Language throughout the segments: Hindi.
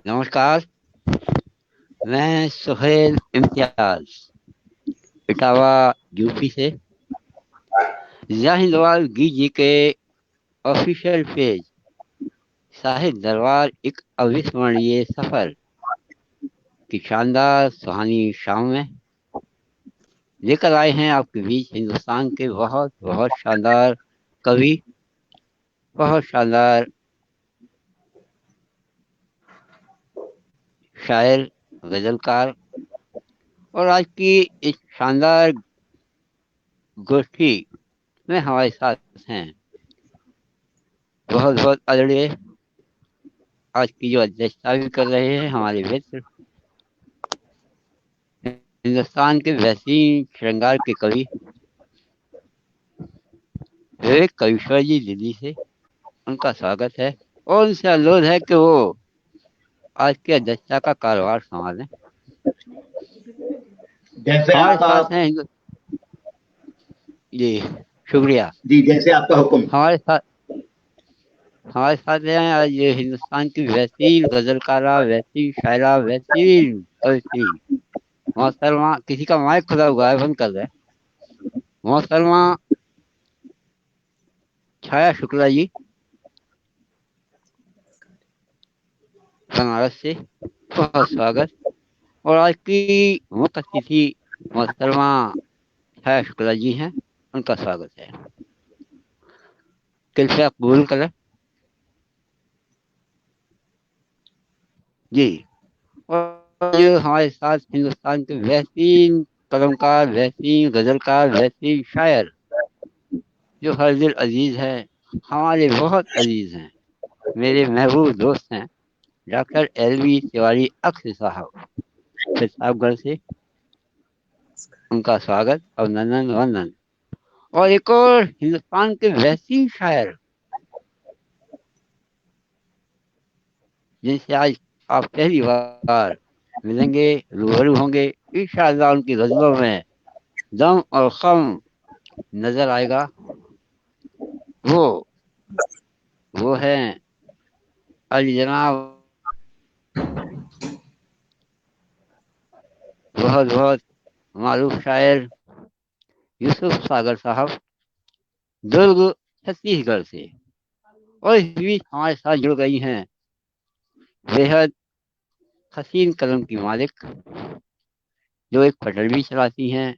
नमस्कार। मैं सुहेल इम्तियाज, इटावा, यूपी से। जाहिलवाल जी के ऑफिशियल पेज साहिब दरबार एक अविस्मरणीय सफर की शानदार सुहानी शाम में लेकर आए हैं आपके बीच हिंदुस्तान के बहुत बहुत शानदार कवि, बहुत शानदार शायर, गजलकार। और आज की इस शानदार गोष्ठी में हमारे साथ हैं बहुत बहुत आदरणीय, आज की जो अध्यक्षता भी कर रहे हैं हमारे मित्र, हिंदुस्तान के बेहतरीन श्रृंगार के कवि विवेक कविश्वर जी दिल्ली से। उनका स्वागत है और उनसे अनुरोध है कि वो आज के अध्यक्षता का कारोबार संभालें। जैसे हमारे आपका। साथ हैं जी, शुक्रिया। जी, जैसे आपका हुक्म। हमारे साथ हमारे साथ हैं आज ये हिंदुस्तान की बेहतरीन गजलकारा, बेहतरीन शायरा, बेहतरीन कवि मोहतरमा, किसी का माइक खुला हुआ है, बंद कर रहे हैं, मोहतरमा छाया शुक्ला जी, बनारस से। बहुत स्वागत। और आज की मुख्य अतिथि मोहतरमा छाया शुक्ला जी हैं, उनका स्वागत है। कृपया कबूल करें जी। और जो हमारे साथ हिंदुस्तान के बेहतरीन कलमकार, बेहतरीन गजलकार, बेहतरीन शायर, जो हर दिल अजीज है, हमारे बहुत अजीज हैं, मेरे महबूब दोस्त हैं, डॉक्टर एल वी तिवारी अक्स साहब, प्रतापगढ़ से। उनका स्वागत, अभिनंदन, वंदन। और एक और हिंदुस्तान के बेहतरीन शायर, जिनसे आज आप पहली बार मिलेंगे, रूबरू होंगे, इंशाअल्लाह उनकी गजलों में दम और खम नजर आएगा। वो वो है अली जनाब, बहुत बहुत मारूफ शायर यूसुफ सागर साहब, दुर्ग, छत्तीसगढ़ से। और इस बीच हमारे साथ जुड़ गई हैं बेहद हसीन कलम की मालिक, जो एक पटल भी चलाती हैं,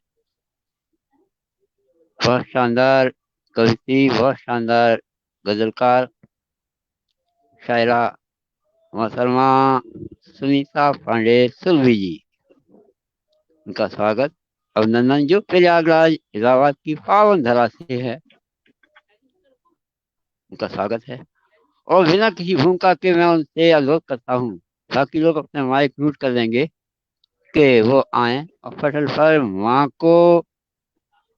बहुत शानदार कवित्री, बहुत शानदार गजलकार, शायरा, मोहतरमा सुनीता पांडे सुरभि जी। उनका स्वागत, अभिनंदन, जो प्रयागराज इलाहाबाद की पावन धरा से है। उनका स्वागत है। और बिना किसी भूमिका के मैं उनसे अनुरोध करता हूँ, बाकी लोग अपने माइक म्यूट कर देंगे, कि वो आए और पटल पर माँ को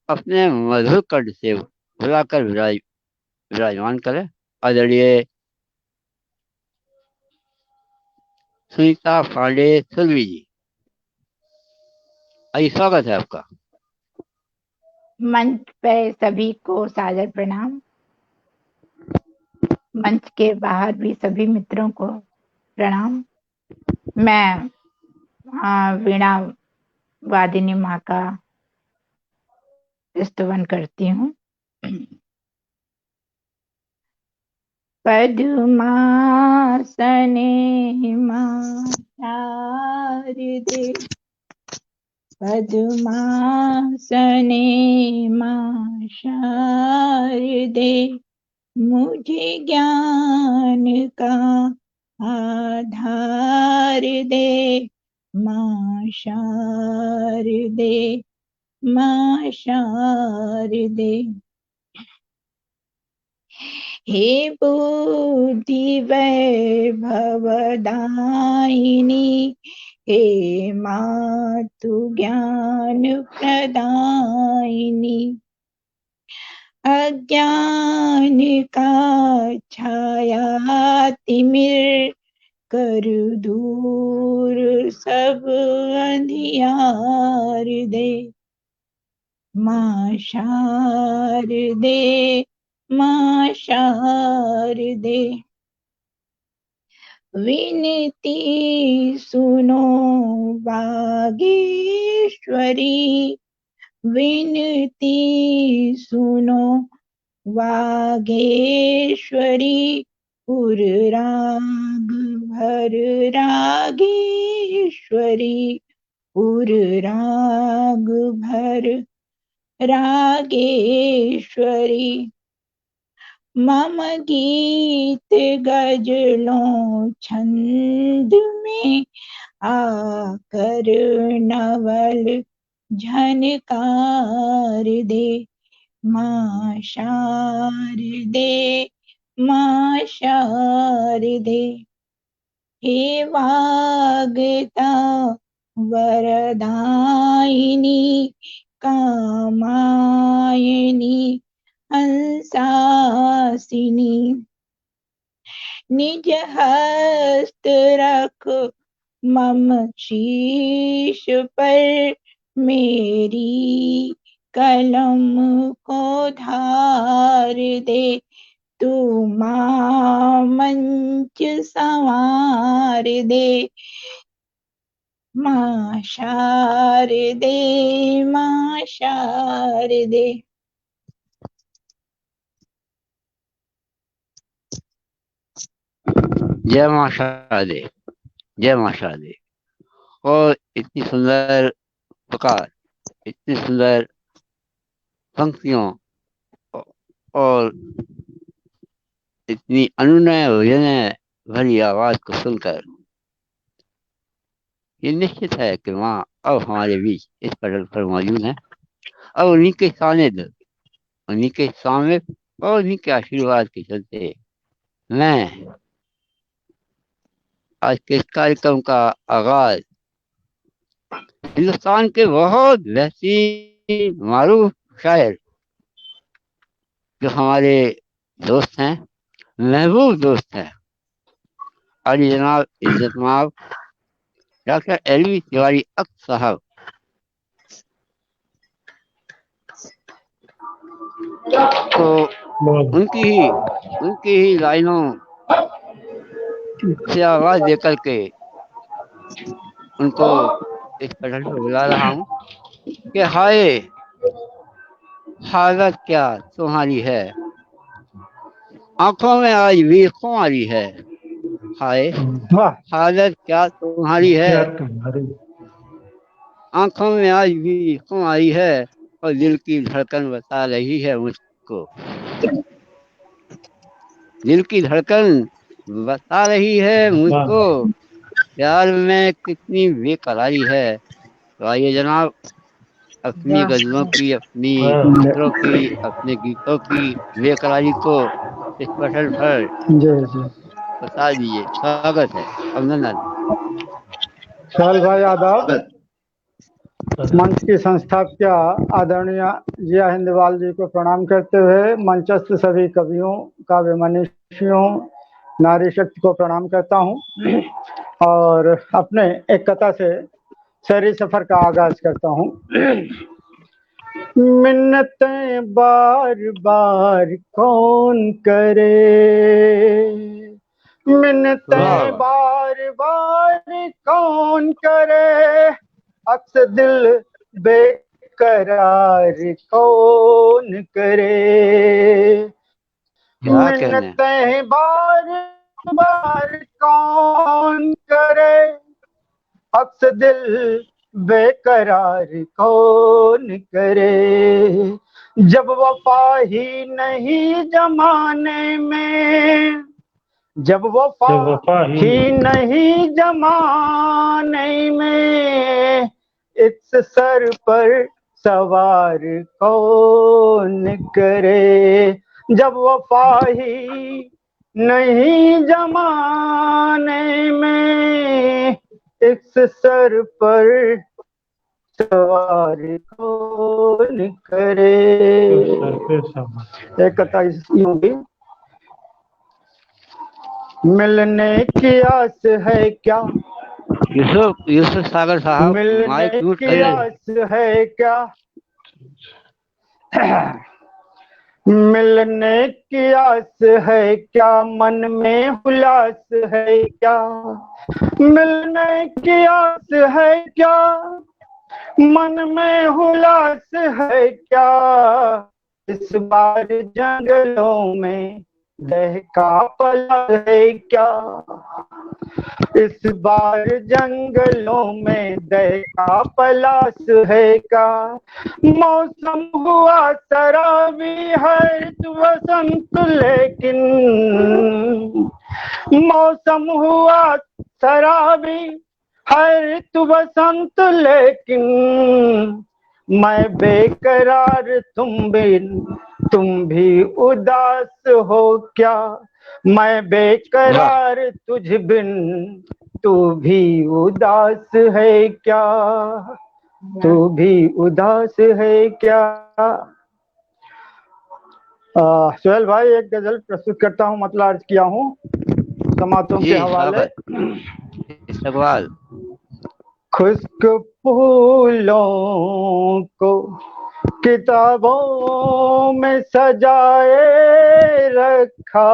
अपने मधुर कंठ से बुलाकर विराजमान करें। आदरणीय सुनीता पांडे सुरभि जी, आइए, स्वागत है आपका। मंच पे सभी को सादर प्रणाम। मंच के बाहर भी सभी मित्रों को प्रणाम। मैं वीणा वादिनी माँ का स्तवन करती हूँ। पद्मासने मां शारदे, पद्मासने मां शारदे, मुझे ज्ञान का आधार दे, मां शारदे, मां शारदे। हे बुद्धि वैभवदायिनी, हे मातु ज्ञान प्रदायिनी, अज्ञान का छाया तिमिर कर दूर सब अंधियार दे, मां शारदे, मां शारदे। विनती सुनो वागीश्वरी, विनती सुनो वागेश्वरी, उर राग भर रागेश्वरी, उर राग भर रागेश्वरी। मम गीत गजलों छंद में आकर नवल झनकार दे, माँ शारदे, माँ शारदे। हे वागता वरदायिनी, कामायिनी, हंसासिनी, निज हस्त रख मम शीश पर, मेरी कलम को धार दे, तू माँ मंच संवार दे, माँ शारदे, माँ शारदे। जय माँ शारदे, जय माँ शारदे। और इतनी सुंदर प्रकार, इतनी सुंदर पंक्तियों और इतनी अनुनय विनय भरी आवाज को सुनकर ये निश्चित है कि माँ अब हमारे बीच इस पटल पर मौजूद है। अब उन्हीं के सानिध्य, उन्हीं के सामने और उन्हीं के आशीर्वाद के चलते मैं आज के इस कार्यक्रम का आगाज हिंदुस्तान के बहुत बेहतरीन मारूफ शायर जो हमारे दोस्त हैं, महबूब दोस्त हैं, अली जनाब इज्जतमाब डॉक्टर एलवी तिवारी अख्तर साहब को उनकी ही लाइनों से आवाज देकर के उनको इस पटल पर बुला रहा हूँ कि हाय हालत क्या तुम्हारी है, आंखों में आज भी खुमारी है। हाय हालत क्या तुम्हारी है, आंखों में आज भी खुमारी है, और दिल की धड़कन बता रही है मुझको, दिल की धड़कन बता रही है मुझको, प्यार में कितनी बेकरारी है। तो आइए जनाब, अपनी गजलों की, अपनी चित्रों की, अपने गीतों की बेकरारी को इस पटल पर बता दीजिए। स्वागत है, अभिनंदन। साल भाई आदाब। मंच की संस्थापक आदरणीय जिया हिंदवाल जी को प्रणाम करते हुए मंचस्थ सभी कवियों, काव्य मनीषियों, नारी शक्ति को प्रणाम करता हूं और अपने एक कथा से शहरी सफर का आगाज करता हूं। मिन्नतें बार बार कौन करे, मिन्नतें बार बार कौन करे, अक्स दिल बेकरार कौन करे, मिन्नतें बार बार कौन करे, अक्स दिल बेकरार कौन करे, जब वफा ही नहीं जमाने में, जब वफा ही नहीं जमाने में, इस सर पर सवार कौन करे, जब वफा ही नहीं जमाने में, इस सर पर सवार कौन करे। एक कथा होगी। मिलने की आस है क्या, यूसुफ सागर साहब, मिलने की आस है क्या, मिलने की आस है क्या, मन में हुलास है क्या, मिलने की आस है क्या, मन में हुलास है क्या, इस बार जंगलों में दहका पला है क्या, इस बार जंगलों में दहका पलाश है क्या, मौसम हुआ शराबी हर्ष वसंत लेकिन, मौसम हुआ शराबी हर्ष वसंत लेकिन, मैं बेकरार तुम भी उदास हो क्या, मैं बेकरार तुझ बिन तू भी उदास है क्या, तू भी उदास है क्या। सुहेल भाई एक गजल प्रस्तुत करता हूँ, मतलब अर्ज किया हूँ समातों के हवाले। सवाल। खुश्क फूलों को किताबों में सजाए रखा।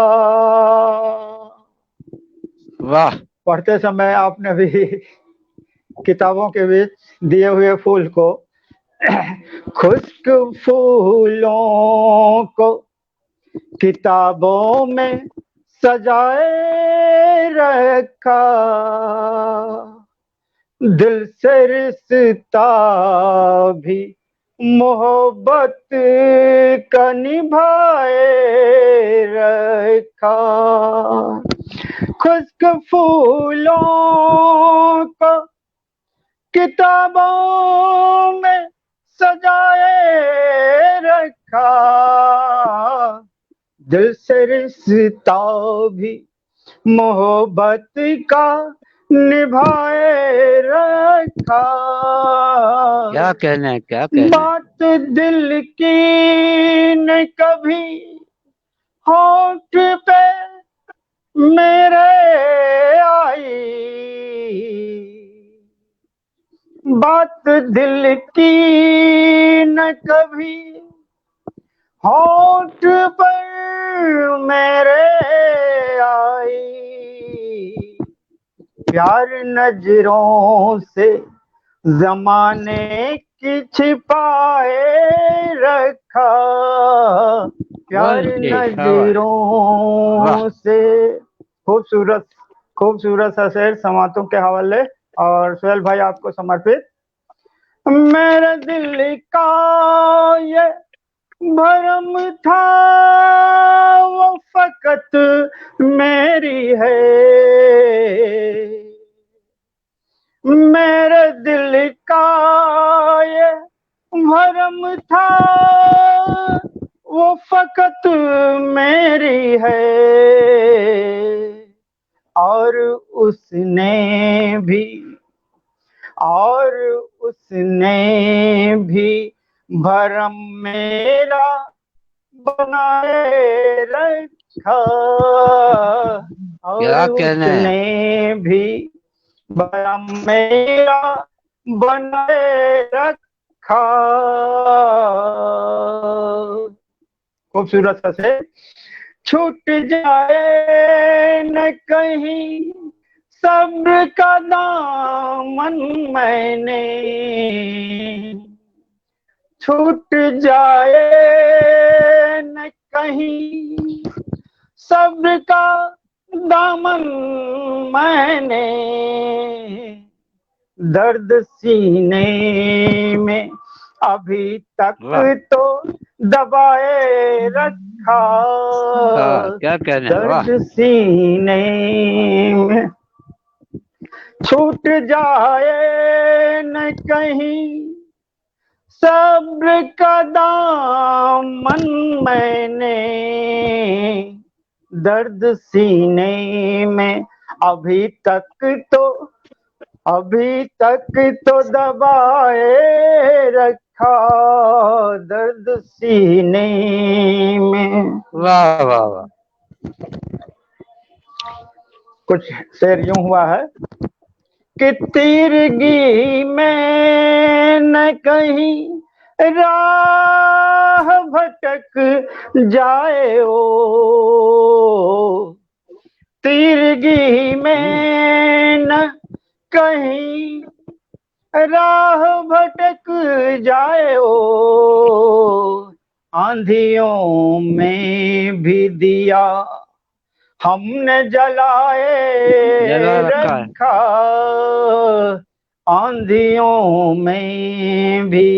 वाह। पढ़ते समय आपने भी किताबों के बीच दिए हुए फूल को खुश्क फूलों को किताबों में सजाए रखा, दिल से रिश्ता भी मोहब्बत का निभाए रखा, खुश्क फूलों को किताबों में सजाए रखा, दिल से रिश्ता भी मोहब्बत का निभाए रखा। क्या कहना है, क्या कहना है। बात दिल की न कभी होठ पे मेरे आई, बात दिल की न कभी होठ पर मेरे आई, प्यार नजरों से जमाने की छिपाए रखा, प्यार नजरों से। खूबसूरत खूबसूरत सा शेर समातों के हवाले और सुहेल भाई आपको समर्पित। मेरे दिल का ये भरम था वो फकत मेरी है, मेरे दिल का ये भरम था वो फकत मेरी है, और उसने भी भरम मेरा बनाए रखा, और उसने भी भरम मेरा बनाए रखा। खूबसूरत सा से छूट जाए न कहीं सब्र का दामन मैंने, छूट जाए न कहीं सब्र का दामन मैंने, दर्द सीने में अभी तक तो दबाए रखा, क्या कहना है। दर्द सीने में छूट जाए न कहीं सब्र का दामन मैंने, दर्द सीने में अभी तक तो दबाए रखा, दर्द सीने में। वाह वाह वाह। कुछ शेर यूं हुआ है कि तीरगी में न कहीं राह राह भटक जाए ओ तीरगी में न कहीं राह भटक जाए ओ आंधियों में भी दिया हमने जलाए जला रखा है। रखा आंधियों में भी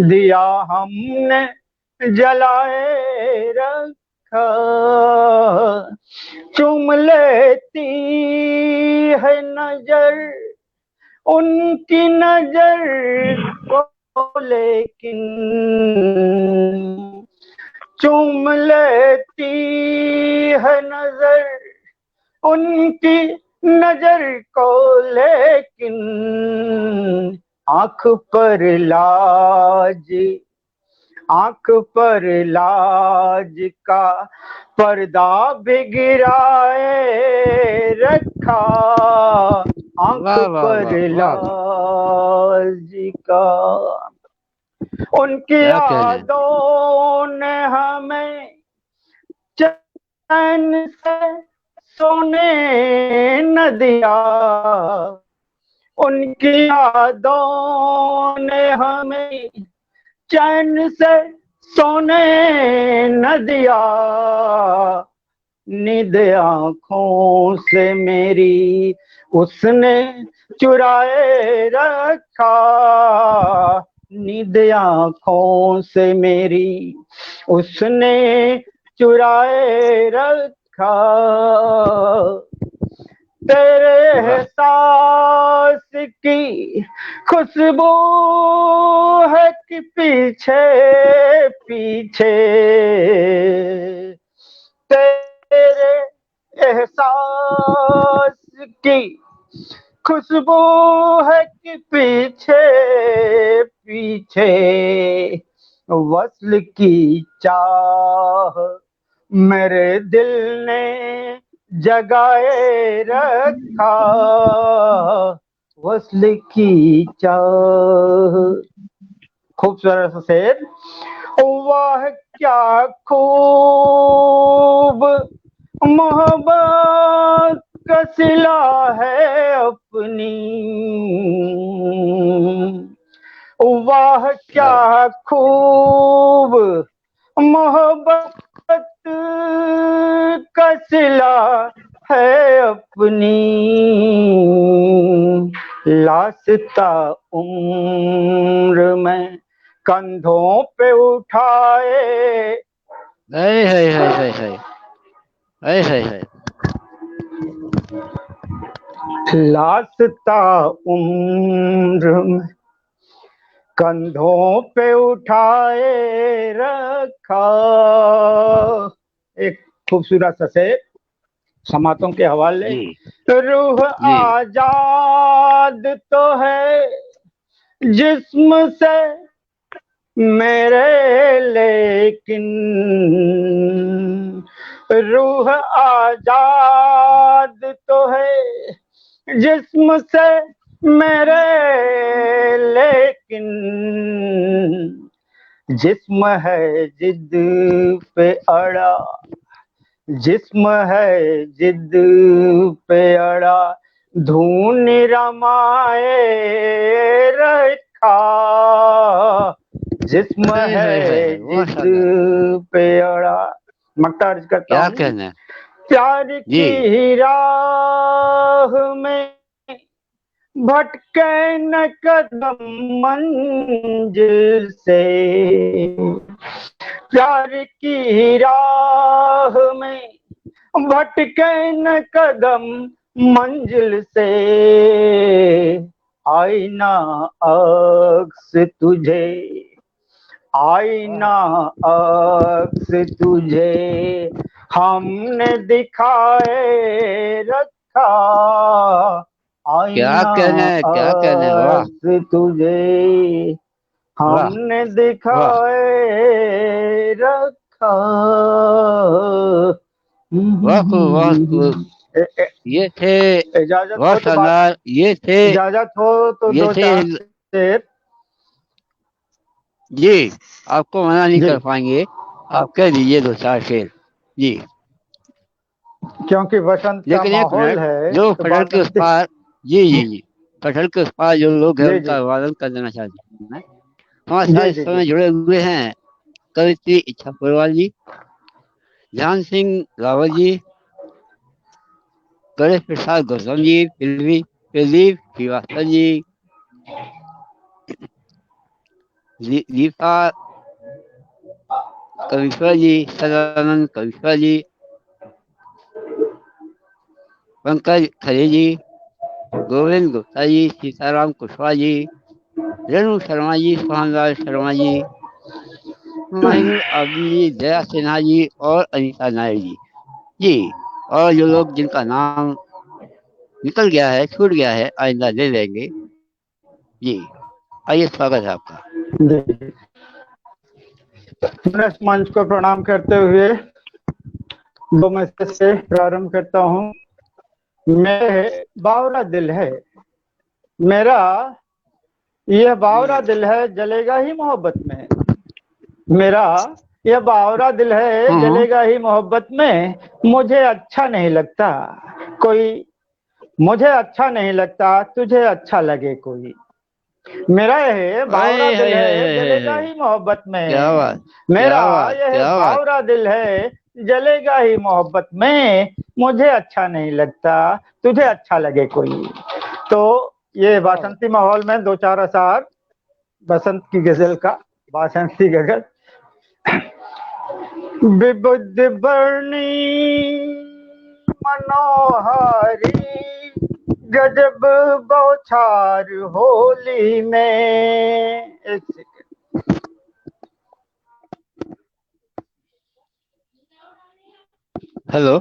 दिया हमने जलाए रखा चुम लेती है नजर उनकी नजर को लेकिन चुम लेती है नजर उनकी नजर को लेकिन आंख पर लाज का पर्दा भी गिराए रखा आंख वाह वाह पर वाह वाह, लाज का उनकी क्या कहने। यादों ने हमें चैन से सोने न दिया उनकी यादों ने हमें चैन से सोने न दिया नींद आंखों से मेरी उसने चुराए रखा नींद आंखों से मेरी उसने चुराए रखा तेरे एहसास की खुशबू है कि पीछे पीछे तेरे एहसास की खुशबू है कि पीछे पीछे वस्ल की चाह मेरे दिल ने जगाए रखा वस्ल की चाह खूबसूरत शेर वाह क्या खूब मोहब्बत का सिला है अपनी वाह क्या खूब मोहब्बत का सिला है अपनी लास्ता उम्र में कंधों पे उठाए है है है है है है है है लास्ता उम्र में कंधों पे उठाए रखा एक खूबसूरत सा शेर समातों के हवाले जी रूह जी आजाद तो है जिस्म से मेरे लेकिन रूह आजाद तो है जिस्म से मेरे लेकिन जिस्म है जिद पे अड़ा जिस्म है जिद पे अड़ा धून रमाए रखा जिस्म है जिद पे अड़ा मक्ता अर्ज करता क्या हूँ कहना। प्यार जी की राह में भटके न कदम मंजिल से प्यार की राह में भटके न कदम मंजिल से आईना अक्स तुझे आईना अक्स तुझे हमने दिखाए रखा क्या कहना है, क्या कहना है। वाह अक्स तुझे वाह हमने वाह दिखाए रखा वाह खूब वाह खूब। ये थे इजाजत हो बहुत तो बात शानदार। ये थे इजाजत हो तो ये दो थे चार शेर जी, आपको मना नहीं जी। कर पाएंगे, आप कह दीजिए 2-4 शेर जी। क्योंकि बसंत का लेकिन एक माहौल मिनट, है जो तो पटल के उस बासंती। पार, जी जी जी, पटल के उस पार जो लोग हैं जी जी उनका अभिवादन कर देना चाहता हूँ मैं। हमारे साथ जी इस जी जी समय जुड़े हुए हैं कवित्री इच्छा पुरवाल जी, ध्यान सिंह रावत जी, गणेश प्रसाद गौतम जी, प्रदीप श्रीवास्तव जी, दीपा कविश्वर जी, सदानंद कविश्वर जी, पंकज खरे जी, गोविंद गुप्ता जी, सीताराम कुशवाहा जी, रेणु शर्मा जी, सोहनलाल शर्मा जी, महेंद्र आबदी जी, दया सिन्हा जी और अनीता नायर जी। जी, और जो लोग जिनका नाम निकल गया है, छूट गया है, आइंदा ले लेंगे जी। आइए, स्वागत है आपका। जी। मैं इस मंच को प्रणाम करते हुए दो मैसेज से प्रारंभ करता हूँ। मेरे बावरा दिल है, मेरा यह बावरा दिल है, जलेगा ही मोहब्बत में। मेरा यह बावरा दिल है, जलेगा ही मोहब्बत में। मुझे अच्छा नहीं लगता कोई, मुझे अच्छा नहीं लगता तुझे अच्छा लगे कोई। मेरा यह बावरा दिल है, जलेगा ही मोहब्बत क्या में। बात, मेरा क्या बात, यह क्या बात। बावरा दिल है, जलेगा ही मोहब्बत में। मुझे अच्छा नहीं लगता तुझे अच्छा लगे कोई। तो ये बासंती माहौल में दो चार अशार बसंत की गजल का, बासंती गजल। विबुद्ध बरनी मनोहारी, गजब बौछार होली में। एक सेकंड। हेलो।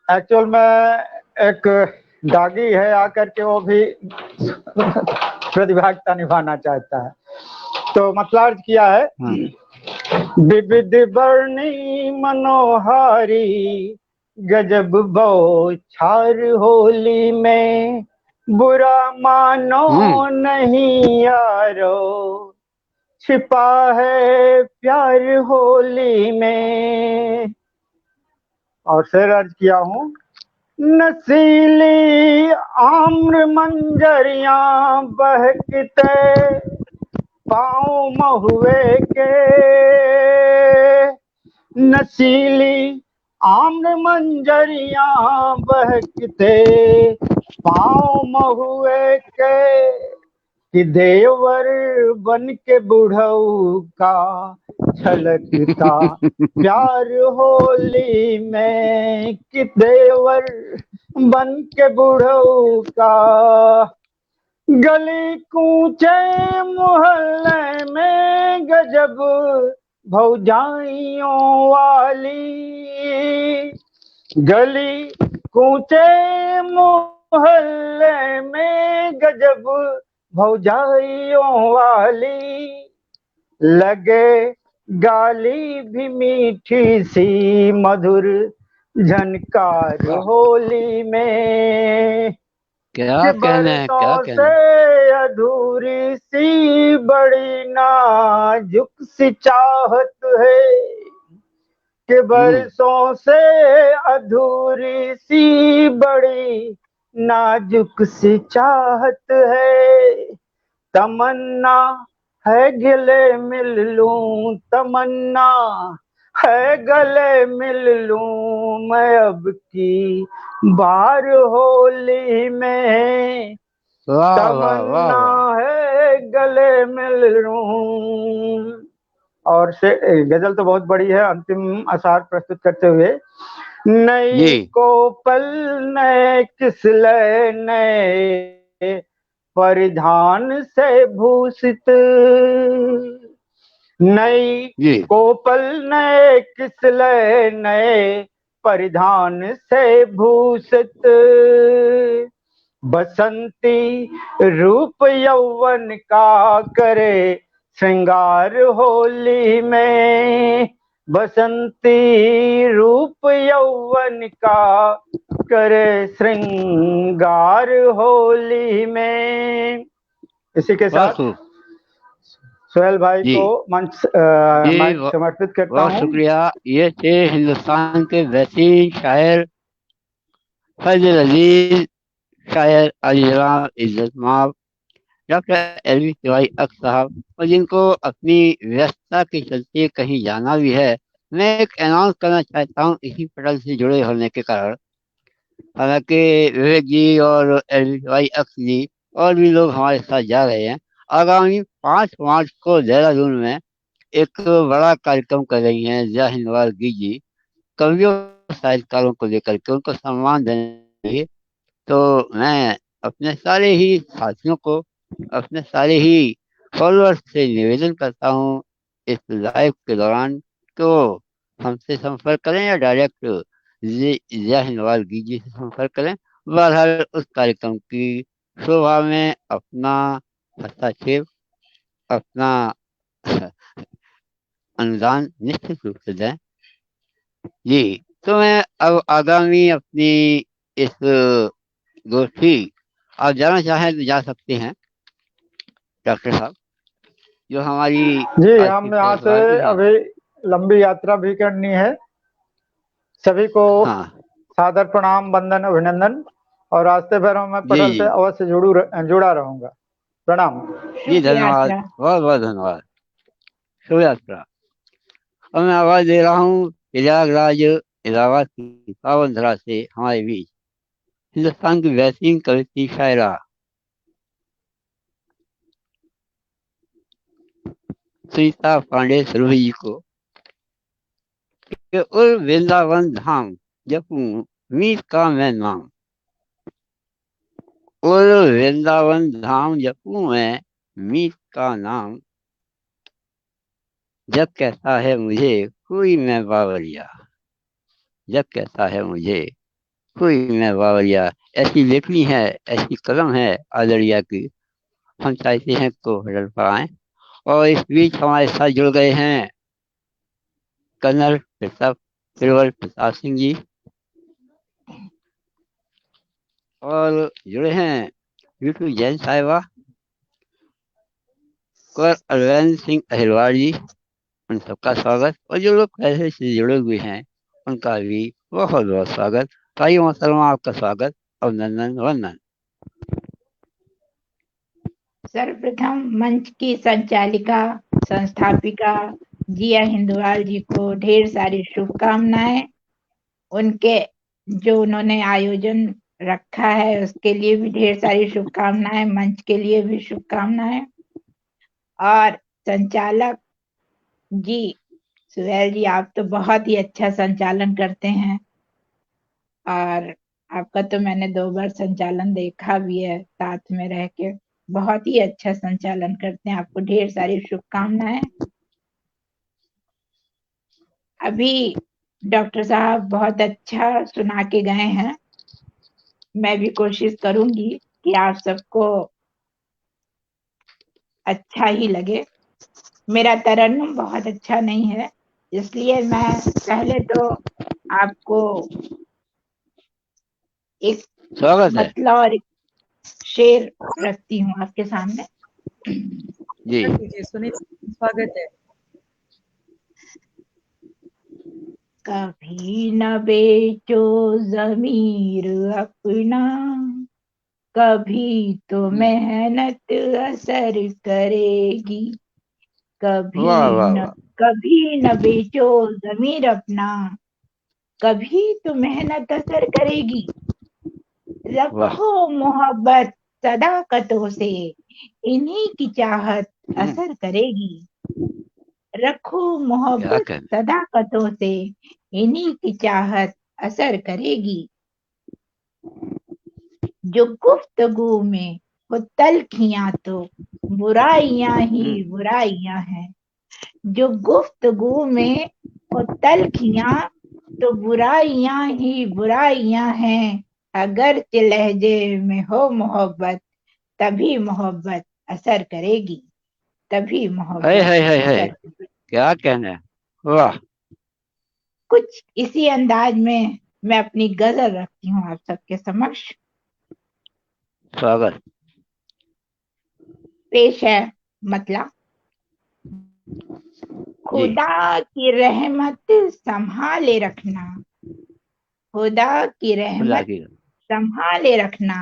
एक्चुअल में एक दागी है आकर के, वो भी प्रतिभागिता निभाना चाहता है, तो मतलब किया है। विविध वर्णी मनोहारी, गजब बौछार होली में। बुरा मानो नहीं यारो, छिपा है प्यार होली में। और शेर अर्ज किया हूँ। नसीली आम्र मंजरियां बहकते पाँव महुए के। नसीली आम्र मंजरियां बहकते पाँव महुए के। कि देवर बन के बुढ़ऊ का छलकता प्यार होली में। कि देवर बन के बुढ़ऊ का। गली कूचे मोहल्ले में गजब भौजाइयों वाली। गली कूचे मोहल्ले में गजब भौजाइयों वाली। लगे गाली भी मीठी सी मधुर झनकार होली में। क्या कि कहना है, क्या बरसों कहना से है। अधूरी सी बड़ी नाजुक सी चाहत है। कि बरसों से अधूरी सी बड़ी नाजुक सी चाहत है। तमन्ना है गले मिल लूं, तमन्ना है गले मिल लूं मैं अब की बार होली में। वाह वाह वाह तमन्ना वाह। है गले मिल लूं। और से गजल तो बहुत बड़ी है, अंतिम अशार प्रस्तुत करते हुए। नई जी कोपल नए किसले नए परिधान से भूषित। नई जी कोपल नए किसले नए परिधान से भूषित। बसंती रूप यौवन का करे श्रृंगार होली में। बसंती रूप यौवन का करे श्रृंगार होली में। इसी के साथ सोहेल भाई को मंच समर्पित करता बहुत हूँ। शुक्रिया। ये थे हिंदुस्तान के बेहतरीन शायर फजल अजीज, शायर अलीराम इज्जत माब, डॉक्टर एलवी तिवारी अक साहब, और जिनको अपनी व्यस्तता के चलते कहीं जाना भी है। मैं एक अनाउंस करना चाहता हूँ इसी पटल से जुड़े होने के कारण। हालांकि विवेक जी और एलवी तिवारी अक जी और भी लोग हमारे साथ जा रहे हैं। आगामी 5 मार्च को देहरादून में एक बड़ा कार्यक्रम कर रही हैं जया हिंदवाल जी, कवियों साहित्यकारों को लेकर के उनको सम्मान देने के लिए। तो मैं अपने सारे ही साथियों को, अपने सारे ही फॉलोअर्स से निवेदन करता हूँ इस लाइव के दौरान तो हमसे संपर्क करें या डायरेक्ट जया हिंदवाल जी से संपर्क करें। बहरहाल उस कार्यक्रम की शोभा में अपना हस्तक्षेप, अपना अनुदान निश्चित रूप से दें। जी, तो मैं अब आगामी अपनी इस गोष्ठी आप जाना चाहें तो जा सकते हैं डॉक्टर साहब, जो हमारी जी, आज की हम यहाँ से प्रेसवार भी है। अभी लंबी यात्रा भी करनी है। सभी को हाँ सादर प्रणाम, वंदन, अभिनंदन। और रास्ते भर मैं जी पटल जी से अवश्य जुड़ा रहूंगा। प्रणाम। जी, शुभ धन्यवाद, यात्रा। बहुत बहुत धन्यवाद। शुभ यात्रा। और मैं आवाज दे रहा हूँ प्रयागराज इलाहाबाद की पावन धरा से हमारे बीच हिंदुस्तान की बेहतरीन कवित्री शायरा सुनीता पांडे सुरभि जी को कि उर वृंदावन धाम जपूं मीत का मैं नाम। उर वृंदावन धाम जपूं मैं मीत का नाम, जब कहता है मुझे कोई मैं बावरिया, जब कहता है मुझे कोई मैं बावरिया। ऐसी लेखनी है, ऐसी कलम है आदरिया की, हम चाहते हैं को हडल पाएं। और इस बीच हमारे साथ जुड़ गए हैं कर्नल प्रताप तिरुवल प्रताप सिंह जी, और जुड़े हैं यूटू जैन साहिबा, कुंवर अलवैन सिंह अहिरवार जी। उन सबका स्वागत, और जो लोग पहले से जुड़े हुए हैं उनका भी बहुत बहुत स्वागत। ताई मोहतरमा, आपका स्वागत, अभिनंदन, वंदन। सर्वप्रथम मंच की संचालिका संस्थापिका जिया हिंदवाल जी को ढेर सारी शुभकामनाएं। उनके जो उन्होंने आयोजन रखा है उसके लिए भी ढेर सारी शुभकामनाएं, मंच के लिए भी शुभकामनाएं। और संचालक जी सुहेल जी, आप तो बहुत ही अच्छा संचालन करते हैं, और आपका तो मैंने 2 बार संचालन देखा भी है साथ में रह के। बहुत ही अच्छा संचालन करते हैं, आपको ढेर सारी शुभकामनाएं। अभी डॉक्टर साहब बहुत अच्छा सुना के गए हैं। मैं भी कोशिश करूंगी कि आप सबको अच्छा ही लगे। मेरा तरन्नुम बहुत अच्छा नहीं है, इसलिए मैं पहले तो आपको एक स्वागत है मतला और एक शेर रखती हूँ आपके सामने। जी। स्वागत है। कभी न बेचो जमीर अपना, कभी तो मेहनत असर करेगी। वाह वाह वाह। कभी न बेचो जमीर अपना, कभी तो मेहनत असर करेगी। वाह। रखो मोहब्बत सदाकतों से, इन्हीं की चाहत असर करेगी। रखो क्या मोहब्बत कहना। सदाकतों से, इन्हीं की चाहत असर करेगी। जो गुफ्तगू में हो तलखियां तो बुराइयां ही बुराइयां हैं। जो गुफ्तगू में हो तलखियां तो बुराइयां ही बुराइयां हैं। अगर लहजे में हो मोहब्बत, तभी मोहब्बत असर करेगी, तभी है मोहब्बत है है है, असर करेगी। क्या कहना है। वाह। कुछ इसी अंदाज में मैं अपनी गजल रखती हूँ आप सबके समक्ष। स्वागत। पेश है मतला। जी खुदा की रहमत संभाले रखना, खुदा की खुदा रहमत की संभाले रखना,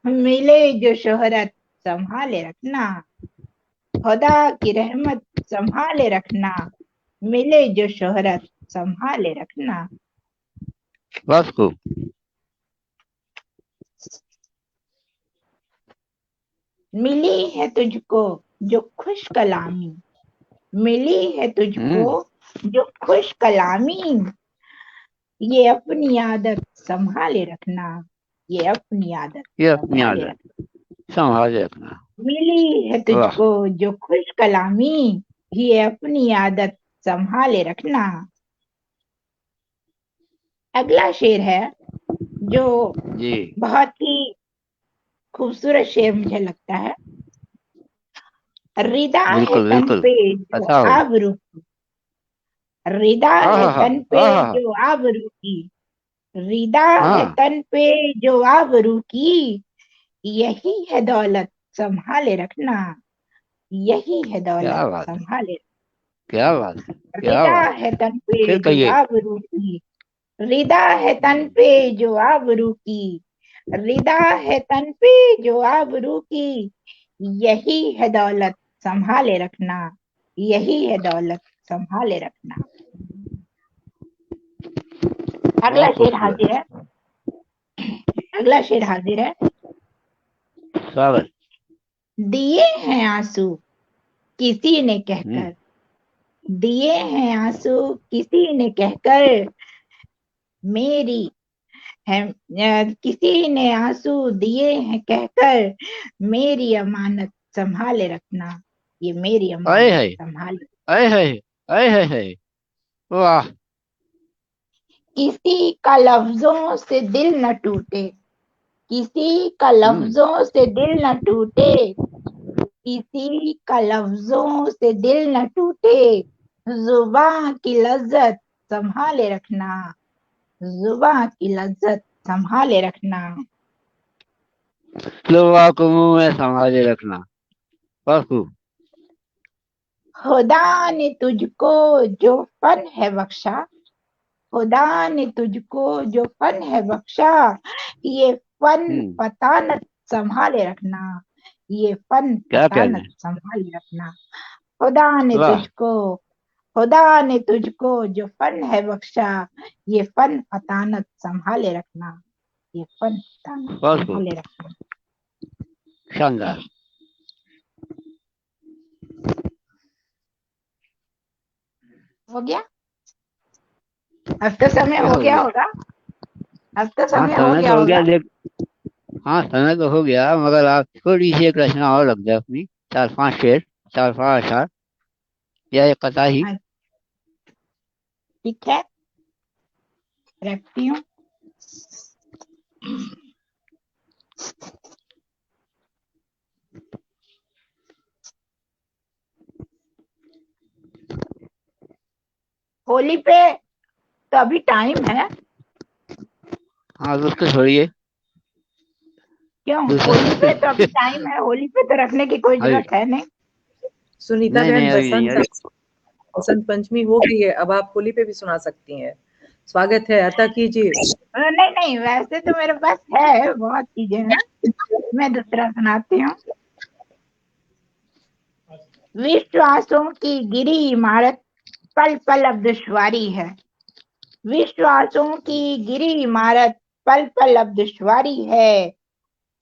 मिले जो शोहरत संभाले रखना, खुदा की रहमत संभाले रखना, मिले जो शोहरत संभाले रखना। बस को मिली है तुझको जो खुश कलामी, मिली है तुझको जो खुश कलामी, ये अपनी आदत संभाले रखना, ये अपनी आदत ये अपनी संभाले आदत रखना। संभाले रखना। मिली है वाह तुझको जो खुश कलामी, ये अपनी आदत संभाले रखना। अगला शेर है जो जी बहुत ही खूबसूरत शेर मुझे लगता है। रिदा है बिल्कुल तन बिल्कुल पे जो बताओ। आबरू, रिदा है आहा तन पे आहा जो आबरू की, रिदा है हाँ तन पे जो आबरू की, यही है दौलत संभाले रखना, यही है दौलत क्या बात है, संभाले। क्या बात है, क्या रिदा बात है है। तन पे फिर जो कहिए। आबरू की, रिदा है तन पे जो आबरू की, रिदा है तन पे जो आबरू की, यही है दौलत संभाले रखना, यही है दौलत संभाले रखना। अगला बहुत शेर खूबसूरत। हाजिर है, अगला शेर हाजिर है। स्वागत। दिए हैं आंसू किसी ने हम्म, कहकर, दिए हैं आंसू किसी ने कहकर, मेरी है किसी ने आंसू दिए हैं कहकर, मेरी अमानत संभाले रखना, ये मेरी आए अमानत है, संभाले। आए है, आए है। वाह। किसी का लफ्जों से दिल न टूटे, किसी का हम्म, लफ्जों से दिल न टूटे, किसी का लफ्जों से दिल न टूटे, जुबान की लज्जत संभाले रखना, जुबान की लज्जत संभाले रखना। लोहा को मुंह में संभाले रखना। बहुत खूब। खुदा ने तुझको जो फन है बख्शा, खुदा ने तुझको जो फन है बख्शा, ये फन हम्म, फतानत संभाले रखना, ये फन क्या कहने। फतानत संभाले रखना। खुदा ने वाह। तुझको, खुदा ने तुझको जो फन है बख्शा, ये फन फतानत संभाले रखना, ये फन फतानत बहुत खूब। संभाले रखना। शानदार। हो गया, अब तो समय ये हो हो गया गया। होगा, अब तो हाँ समय हो समय गया तो हो गया होगा। देख। हाँ समय तो हो गया मगर आप थोड़ी सी एक रचना और रख दे अपनी। 4-5 शेर, 4-5 अशार या एक कथा ही। हाँ, ठीक है, रखती हूँ। होली पे तो अभी टाइम है, हाँ तो उसको छोड़िए। क्यों? होली पे तो अभी दूसरा टाइम है, होली पे तो रखने की कोई अभी जरूरत है नहीं। सुनीता नहीं बहन, नहीं अभी नहीं अभी। बसंत पंचमी हो गई है, अब आप होली पे भी सुना सकती हैं। स्वागत है, अता कीजिए। नहीं नहीं, वैसे तो मेरे पास है, बहुत चीजें हैं, मैं दूसरा सुनाती हूँ। विश्वासों की गिरी इमारत पल पल अब दुश्वारी है, विश्वासों की गिरी इमारत पल पल अब दुश्वारी है,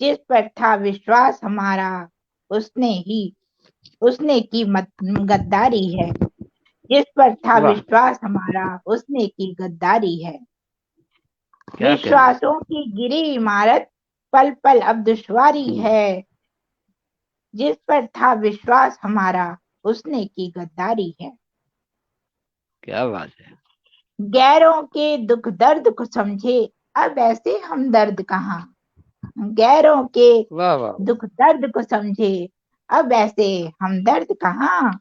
जिस पर था विश्वास हमारा, उसने ही उसने की गद्दारी है, जिस पर था वाह विश्वास हमारा, उसने की गद्दारी है। क्या कहने। विश्वासों की गिरी इमारत पल पल अब दुश्वारी हम्म, है, जिस पर था विश्वास हमारा, उसने की गद्दारी है। क्या बात है। गैरों के दुख दर्द को समझे अब ऐसे हमदर्द कहाँ, गैरों के वाह वाह। दुख दर्द को समझे अब ऐसे हमदर्द कहाँ,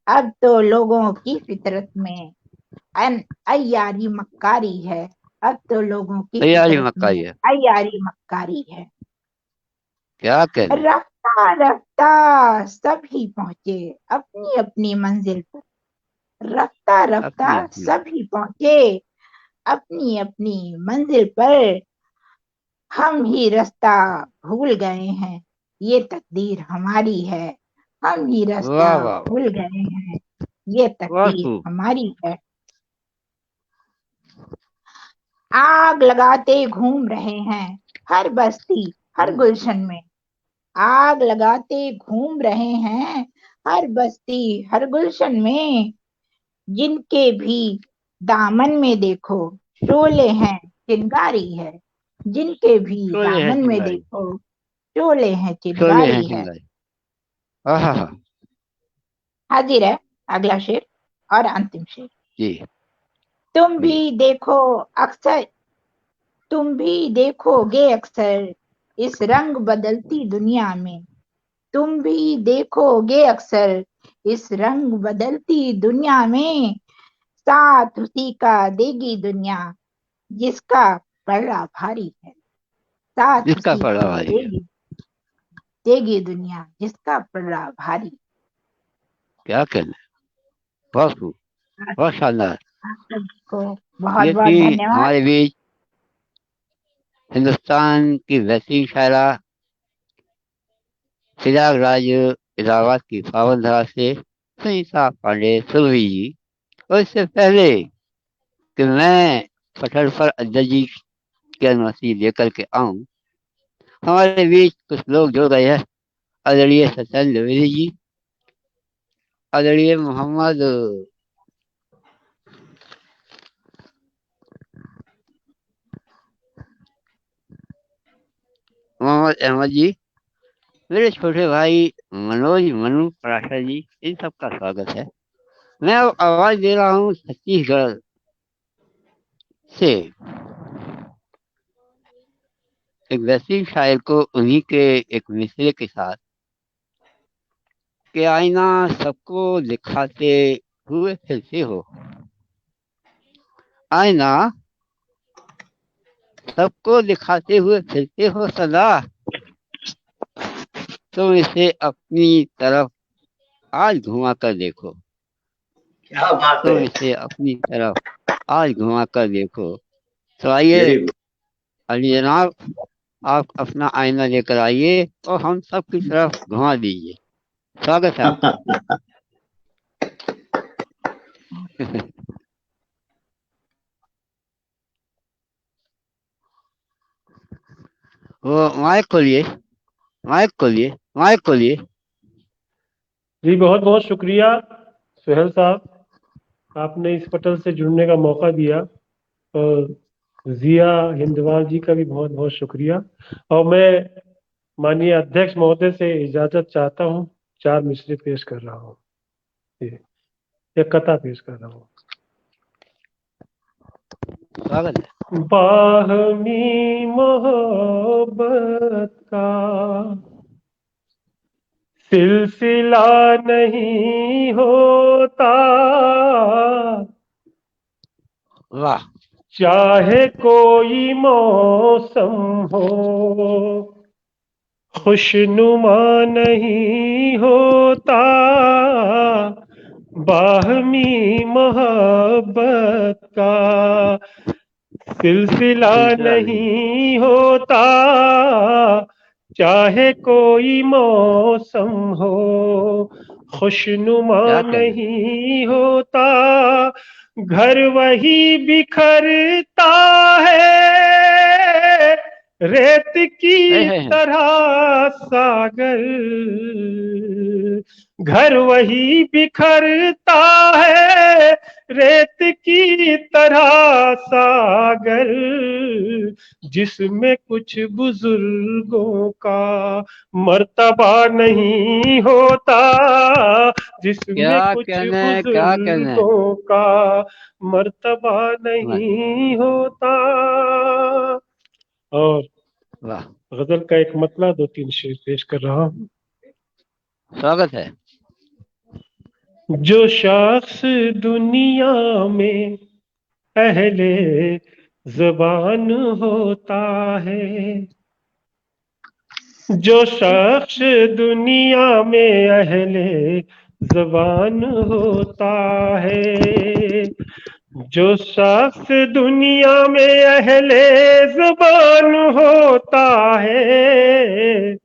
अब तो लोगों की फितरत में अन अय्यारी मक्कारी है, अब तो लोगों की तैयारी फितरत मक्कारी में है। अय्यारी मक्कारी है। क्या कहने। रफ्ता रफ्ता सभी पहुंचे अपनी अपनी मंजिल पर। रफ्ता रफ्ता अपनी अपनी। सभी पहुंचे अपनी अपनी मंजिल पर। हम ही रास्ता भूल गए हैं, ये तकदीर हमारी है। हम ही रास्ता वाह वाह भूल गए हैं, ये वाह तकदीर खूब। हमारी है। आग लगाते घूम रहे हैं हर बस्ती हर गुलशन में। आग लगाते घूम रहे हैं हर बस्ती हर गुलशन में। जिनके भी दामन में देखो शोले हैं, चिंगारी है। जिनके भी शोले हैं दामन में चिंगारी। देखो शोले हैं, शोले हैं चिंगारी है। चिंगारी। आहा हा। हाजिर है अगला शेर और अंतिम शेर। जी तुम जी। भी देखो अक्सर, तुम भी देखोगे अक्सर इस रंग बदलती दुनिया में। तुम भी देखोगे अक्सर इस रंग बदलती दुनिया में। साथ उसी का देगी दुनिया जिसका पलड़ा भारी है। साथ जिसका उसी पड़ा का भाई है। देगी देगी दुनिया जिसका पलड़ा भारी। क्या कहने। बहुत खूब। बहुत शानदार। आप सबको बहुत ये बहुत थी धन्यवाद। हमारे बीच हिंदुस्तान की वैसी शायरा चिराग राज इलाहाबाद की पावनधरा से सुनीता पांडे सुरभि जी। और इससे पहले कि मैं पटल पर अज्जल जी की अनुमति लेकर के आऊं, हमारे बीच कुछ लोग जुड़ गए हैं। आदरणीय सत्येंद्र द्विवेदी जी, आदरणीय मोहम्मद अहमद जी, मेरे छोटे भाई मनोज मनु पराशर जी, इन सबका स्वागत है। मैं अब आवाज दे रहा हूँ छत्तीसगढ़ से एक वैसी शायर को, उन्हीं के एक मिसरे के साथ कि आईना सबको दिखाते हुए फिरते हो। आईना सबको दिखाते हुए फिरते हो सदा, तुम इसे अपनी तरफ आज घुमा कर देखो। क्या बात तुम है। इसे अपनी तरफ आज घुमा कर देखो। तो आइए अली जनाब, आप अपना आईना लेकर आइए और हम सब की तरफ घुमा दीजिए। स्वागत है आपका। वो माइक खोलिए, माइक खोलिए, माइक खोलिए। जी बहुत बहुत शुक्रिया सुहेल साहब, आपने इस पटल से जुड़ने का मौका दिया। और जिया हिंदवाल जी का भी बहुत बहुत शुक्रिया। और मैं माननीय अध्यक्ष महोदय से इजाजत चाहता हूँ, 4 मिसरे पेश कर रहा हूँ। जी, एक कथा पेश कर रहा हूँ। स्वागत है। बाहमी मोहब्बत का सिलसिला नहीं होता, वाह। चाहे कोई मौसम हो, खुशनुमा नहीं होता। बाहमी मोहब्बत का सिलसिला सिलसिला नहीं। नहीं होता, चाहे कोई मौसम हो, खुशनुमा क्या कहने। नहीं होता। घर वही बिखरता है रेत की है। तरह सागर। घर वही बिखरता है रेत की तरह सागर, जिसमें कुछ बुजुर्गों का मर्तबा नहीं होता, जिसमें क्या कुछ कहने, क्या कहने। बुजुर्गों का मर्तबा वाह नहीं होता। और वाह। गजल का एक मतला 2-3 शेर पेश कर रहा हूँ। स्वागत है। जो शख्स दुनिया में पहले ज़बान होता है। जो शख्स दुनिया में अहले ज़बान होता है, जो शख्स दुनिया में अहले ज़बान होता है,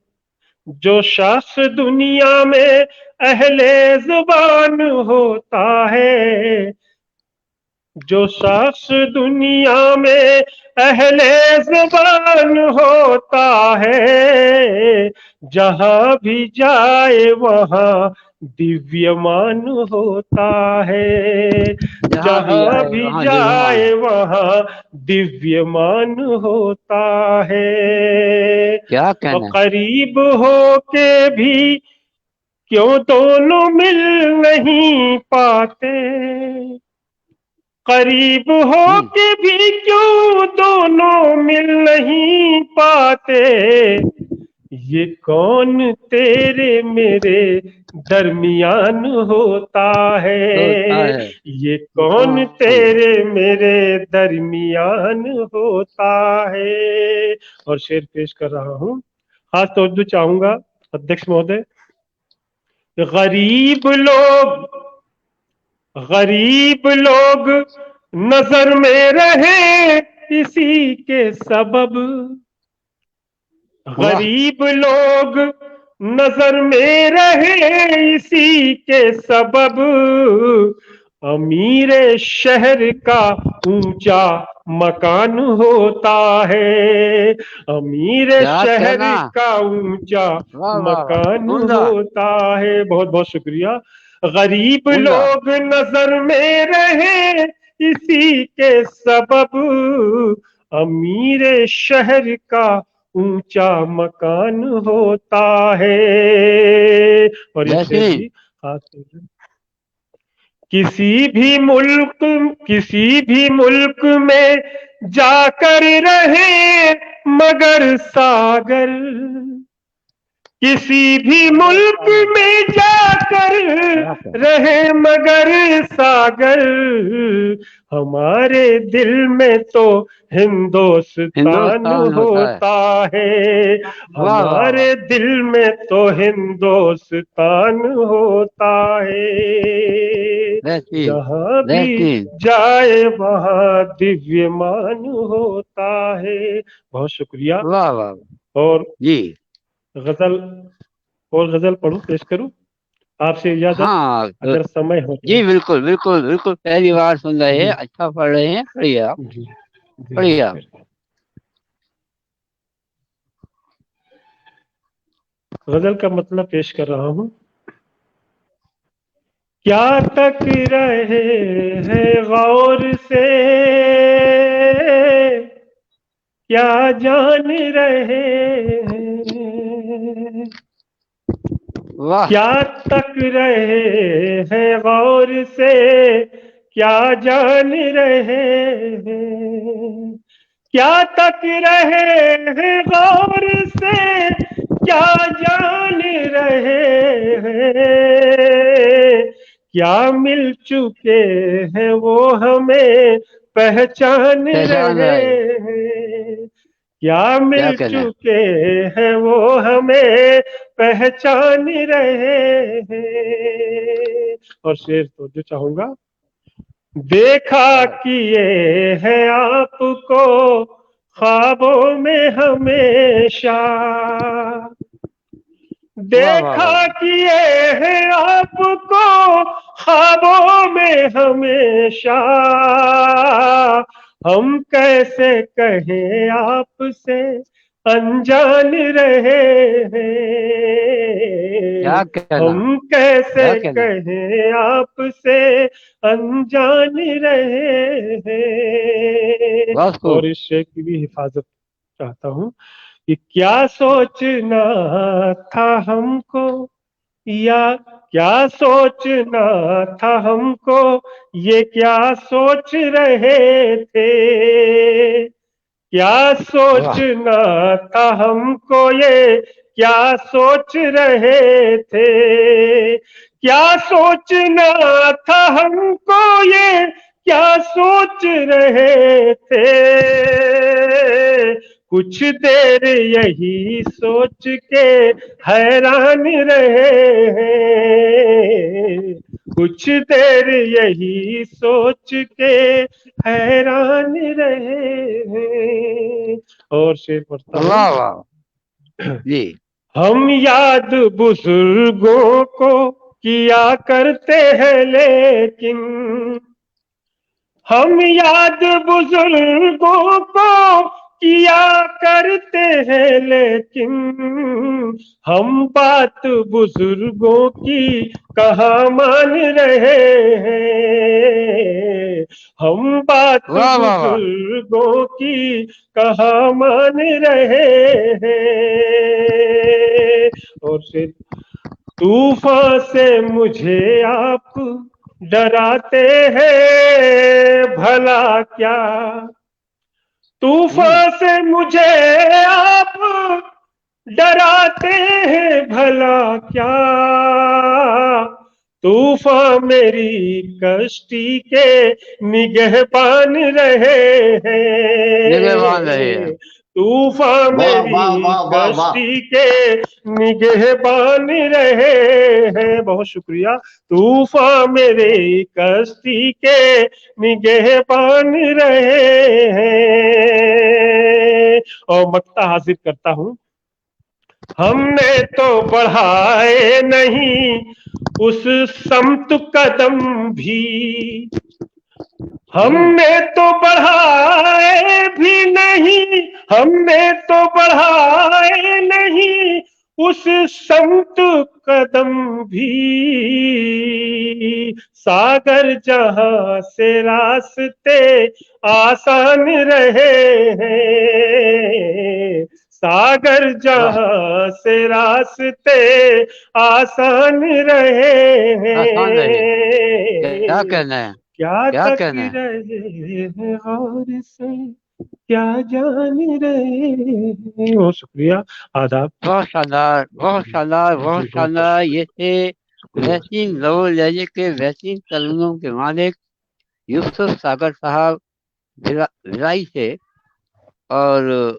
जो शख्स दुनिया में अहले ज़बान होता है, जो शख्स दुनिया में अहले ज़बान होता है, जहां भी जाए वहां दिव्यमान होता है, जहां भी जाए वहां दिव्यमान होता है। क्या कहना, करीब हो के भी क्यों दोनों मिल नहीं पाते, करीब हो के भी क्यों दोनों मिल नहीं पाते, ये कौन तेरे मेरे दरमियान होता है, ये कौन तेरे मेरे दरमियान होता है। और शेर पेश कर रहा हूं, खास तवज्जो चाहूंगा अध्यक्ष महोदय। गरीब लोग नजर में रहे इसी के सबब, गरीब लोग नजर में रहे इसी के सबब, अमीर शहर का ऊंचा मकान होता है, अमीर शहर का ऊंचा मकान होता है। बहुत बहुत शुक्रिया। गरीब लोग नजर में रहे इसी के सबब, अमीर शहर का ऊंचा मकान होता है। और ये शेर भी खास किसी भी मुल्क में जाकर रहे मगर सागर, किसी भी मुल्क में जाकर रहे मगर सागर, हमारे दिल में तो हिंदुस्तान होता है, हमारे दिल में तो हिंदुस्तान होता है, जहाँ भी जाए वहाँ दिव्यमान होता है। बहुत शुक्रिया। और जी गजल और गजल पढ़ूं, पेश करूं आपसे इजाजत? हाँ, अगर समय हो तो। जी बिल्कुल बिल्कुल बिल्कुल, पहली बार सुन रहे हैं, अच्छा पढ़ रहे हैं, पढ़िए आप, पढ़िए आप। गजल का मतलब पेश कर रहा हूं। क्या तक रहे हैं गौर से, क्या जान रहे हैं, क्या तक रहे हैं गौर से, क्या जान रहे हैं, क्या तक रहे हैं गौर से, क्या जान रहे हैं, क्या मिल चुके हैं वो हमें पहचान रहे हैं, क्या मिल चुके हैं वो हमें पहचान रहे हैं। और शेर तो जो चाहूंगा। देखा किए हैं आपको ख्वाबों में हमेशा, देखा किए हैं आपको ख्वाबों में हमेशा, हम कैसे कहें आपसे अनजान रहे हैं, हम कैसे कहें आपसे अनजान रहे हैं। और इस शेर की भी हिफाजत चाहता हूँ कि क्या सोचना था हमको, या क्या सोचना था हमको, ये क्या सोच रहे थे, क्या सोचना था हमको, ये क्या सोच रहे थे, क्या सोचना था हमको, ये क्या सोच रहे थे, कुछ देर यही सोच के हैरान रहे हैं, कुछ देर यही सोच के हैरान रहे हैं। और शेर पढ़ता हूँ। वाह वाह जी। हम याद बुजुर्गों को किया करते हैं लेकिन, हम याद बुजुर्गों को किया करते हैं लेकिन, हम बात बुजुर्गों की कहाँ मान रहे हैं, हम बात वाह वाह वाह। बुजुर्गों की कहाँ मान रहे हैं। और फिर तूफान से मुझे आप डराते हैं भला क्या, तूफान से मुझे आप डराते हैं भला क्या, तूफान मेरी कश्ती के निगहबान रहे निगहबान रहे हैं। हैं, तूफान वाह मेरी वाह वाह वाह वाह। कश्ती के निगहबान रहे हैं। बहुत शुक्रिया। तूफान मेरे कश्ती के निगहबान रहे हैं। और मक्ता हाजिर करता हूं। हमने तो बढ़ाए नहीं उस समत कदम भी, हमने तो बढ़ाए भी नहीं, हमने तो बढ़ाए नहीं उस समत कदम भी, सागर जहां से रास्ते आसान रहे हैं, सागर जहां से रास्ते आसान रहे आसान रहे। क्या हैं, कहना है, क्या क्या तक कहना है। रहे हैं और से क्या जान रहे हैं। बहुत शुक्रिया। आदाब। बहुत शानदार, बहुत शानदार, बहुत जी, बहुत शानदार। ये थे शुक्रिया। वैसीन लवो लहजे के वैसीन तर्जुमों के मालिक यूसुफ सागर साहब भिलाई से। और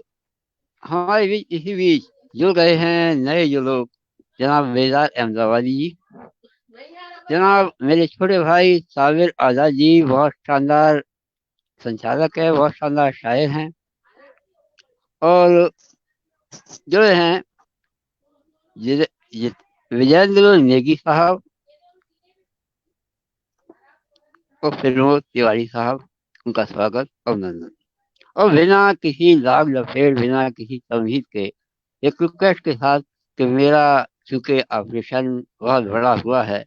हमारे बीच इसी बीच जुड़ रहे हैं नए जो लोग, जनाब बेजार अहमदाबादी जी, जनाब मेरे छोटे भाई साबिर आजाद जी, बहुत शानदार संचालक है, बहुत शानदार शायर हैं। और जुड़े हैं विजयेंद्र नेगी साहब और फिरोज तिवारी साहब, उनका स्वागत और नंदन। और बिना किसी लाभ लपेट, बिना किसी तमहीद के, एक रिक्वेस्ट के साथ कि मेरा चूंकि ऑपरेशन बहुत बड़ा हुआ है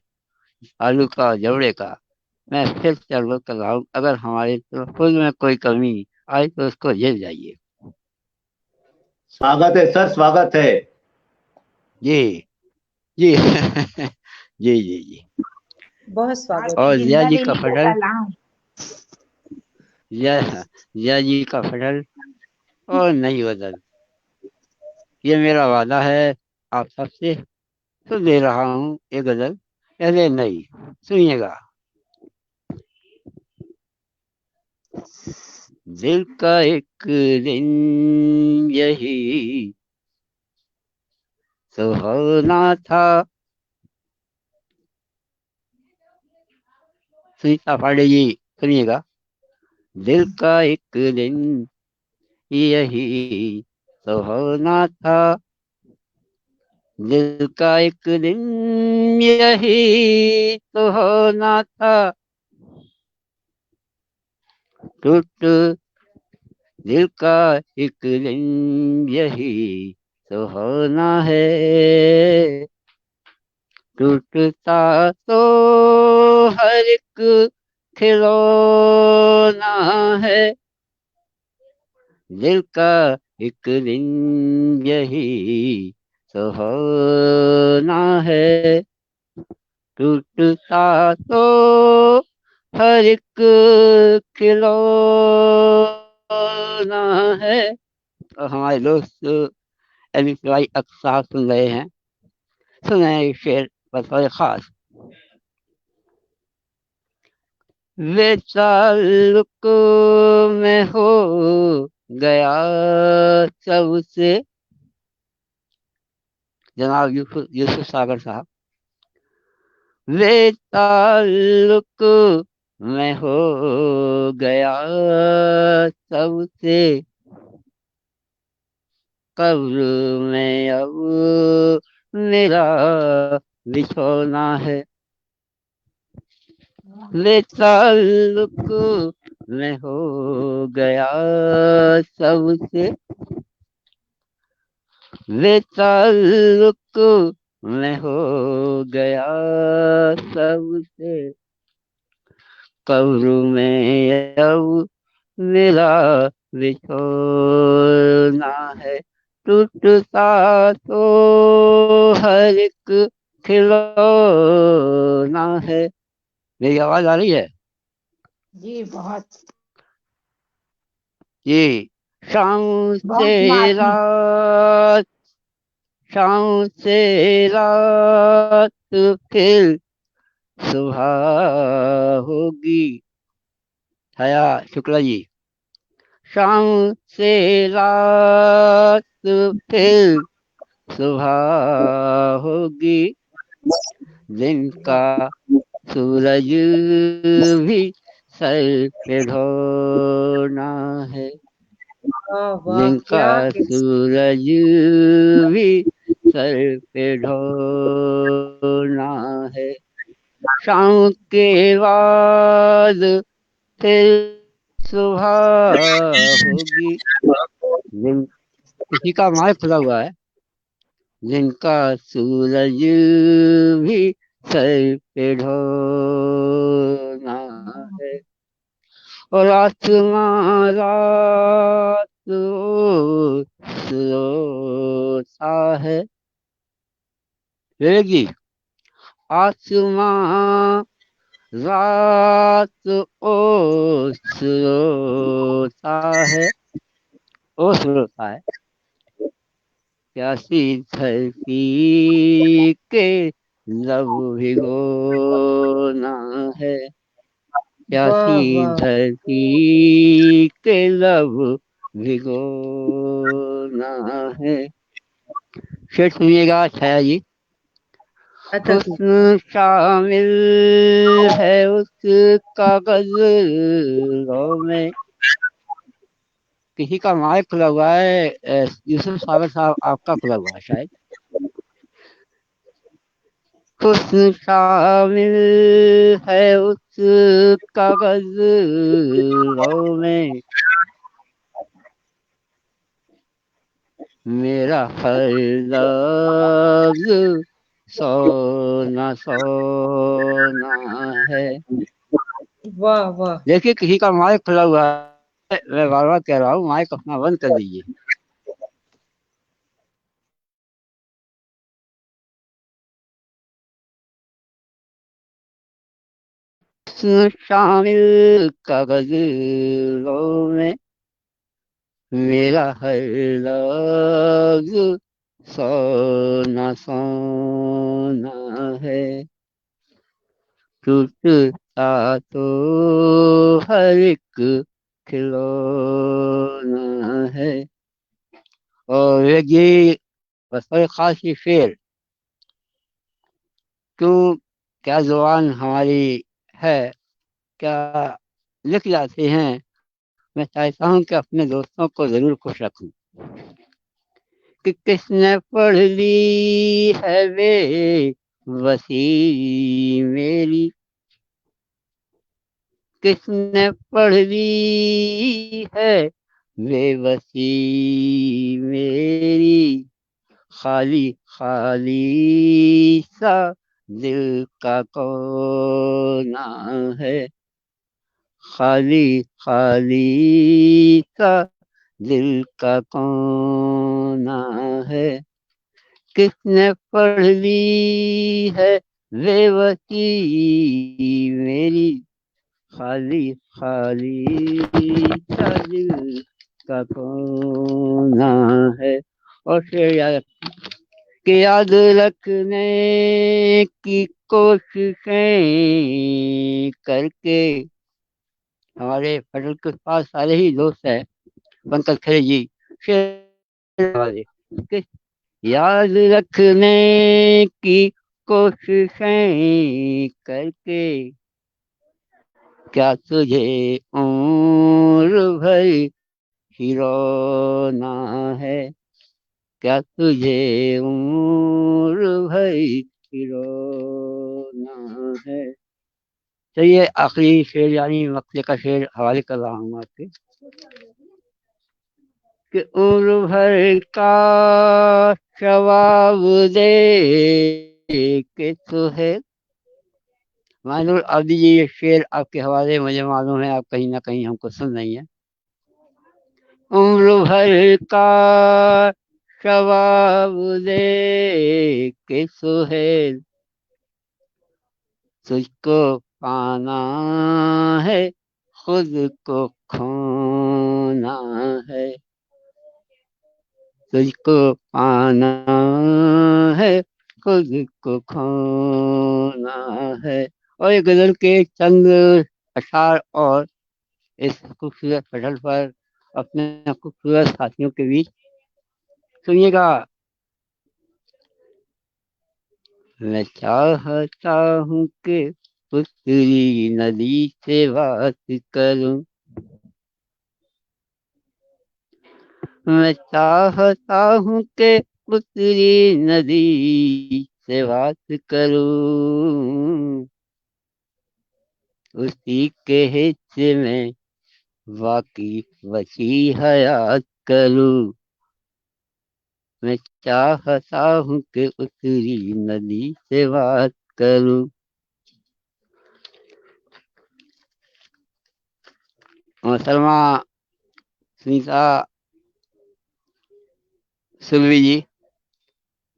आलू का जबड़े का, मैं फिर से अनुरोध कर रहा हूँ, अगर हमारे तलफ़ुज़ में कोई कमी आई तो उसको झेल जाइए। स्वागत है सर, स्वागत है। जी जी जी जी जी। बहुत स्वागत। और जिया जी का जिंदा दिली फटल, सलाम। जिया जी का फटल और नई गजल, ये मेरा वादा है आप सबसे। तो दे रहा हूँ ये गजल, पहले नई सुनिएगा। दिल का एक दिन यही सुहाना था, सुनीता पांडे जी सुनिएगा। दिल का एक दिन यही सुहाना था, दिल का एक दिन यही सुहाना था, टूट दिल का एक दिन यही सुहाना है, टूटता तो हर एक खिलौना है, दिल का एक दिन यही सुहाना है, टूटता तो हर एक खिलौना है। और हमारे दोस्त एमपीवाई अक्सर सुन रहे हैं, सुने ये शेर बतौर खास। वे ताल्लुक में हो गया सबसे, जनाब यूसुफ यूसुफ सागर साहब। वे ताल्लुक मैं हो गया सबसे, कब्र में अब मेरा बिछोना है। वे ताल्लुक मैं हो गया सबसे, वे ताल्लुक मैं हो गया सबसे, कब्र में अब मेरा बिछोना है। टूटता तो हर एक खिलौना है। मेरी आवाज आ रही है जी बहुत जी। शाम से बहुत मार्मिक। रात, शाम से रात फिर सुबह होगी। छाया शुक्ला जी। शाम से रात फिर सुबह होगी, दिन का सूरज भी सर पे ढोना है। वाह वाह, दिन का क्या किस सूरज भी सर पे ढोना है। शाम के बाद फिर सुबह होगी। दिन, किसी का माइक खुला हुआ है। दिन का सूरज भी सर पे ढोना है, और आसमां रात सोता है। वेगी, आसमां रात ओ सोता है, ओ सोता है। प्यासी धरती के लब भिगोना है। प्यासी वाह वाह, धरती के लब भिगोना है। शेर सुनिएगा छाया जी। अतक जी। हुस्न शामिल है उस कागज़ों में। किसी का माइक खुला हुआ है। यूसुफ सागर साहब आपका खुला हुआ है शायद। हुस्न शामिल है उस कागज़ों में, मेरा हर लफ्ज़ सोना सोना है। वाह वाह, देखिए किसी का माइक खुला हुआ है। मैं बार बार कह रहा हूँ माइक अपना बंद कर दीजिए। हुस्न शामिल कागज़ों में, मेरा हर लफ्ज़ सोना सोना है। टूटता तो हर एक खिलौना है। और ये बस खास ये शेर, क्यों, क्या जुबान हमारी है, क्या लिख जाते हैं। मैं चाहता हूँ कि अपने दोस्तों को जरूर खुश रखूं कि किसने पढ़ ली है वे वसी मेरी, किसने पढ़ ली है बेबसी मेरी। खाली खाली सा दिल का कोना है, खाली खाली सा दिल का कोना है। किसने पढ़ ली है बेबसी मेरी, खाली खाली सा दिल का कोना है। और शेर याद रखने की कोशिशें करके, हमारे पटल के पास सारे ही दोस्त हैं, पंकज खरे जी शेर वाले के याद रखने की कोशिशें करके क्या तुझे उम्र भर हिरोना है, क्या तुझे उम्र भर हिरोना है। चलिए आखिरी शेर यानी मक्ते का शेर हवाले कर रहा हूँ आपके कि उम्र भर का शवाब दे के तो है। मानूर अब दीजिए ये शेर आपके हवाले, मुझे मालूम है आप कहीं ना कहीं हमको सुन रही हैं। उम्र भर का शवाब दे के सुहेल तुझको पाना है, खुद को खोना है, तुझको पाना है, खुद को खोना है। और ये गजल के चंद अशार और इस खूबसूरत पटल पर अपने खूबसूरत साथियों के बीच सुनिएगा। मैं चाहता हूँ कि पुतली नदी से बात करूं, मैं चाहता हूँ कि पुतली नदी से बात करूं, उसी के हिस्से में बाकी बची हयात करूं। मैं चाहता हूँ कि उतरी नदी से बात करूं। और सलमा सुनीता सुलवी जी,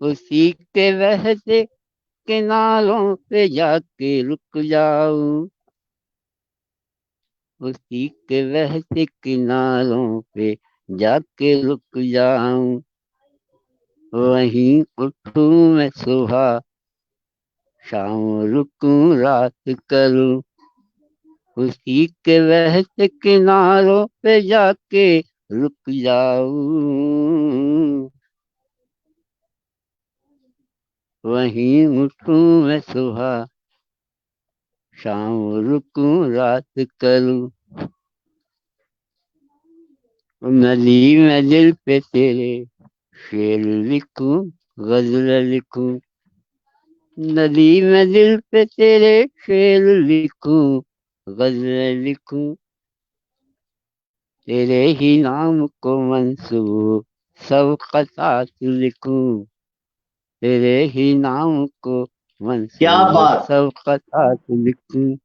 उसी के बहते किनारों पे जाके रुक जाऊं, उसी के बहते किनारों पे जाके रुक जाऊं, वहीं उठूं मैं सुबह शाम रुकूं रात करूं, उसी के बहते किनारों पे जाके रुक जाऊं, वहीं उठूं मैं सुबह शाम रुकूं रात करूं। नदी में दिल पे तेरे शेर लिखूं, गजल लिखूं, नदी में दिल पे तेरे शेर लिखूं, गजल लिखूं, तेरे ही नाम को मंसूब सब खतात लिखूं, तेरे ही नाम को क्या मंसूब बात। सब खतात लिखूं।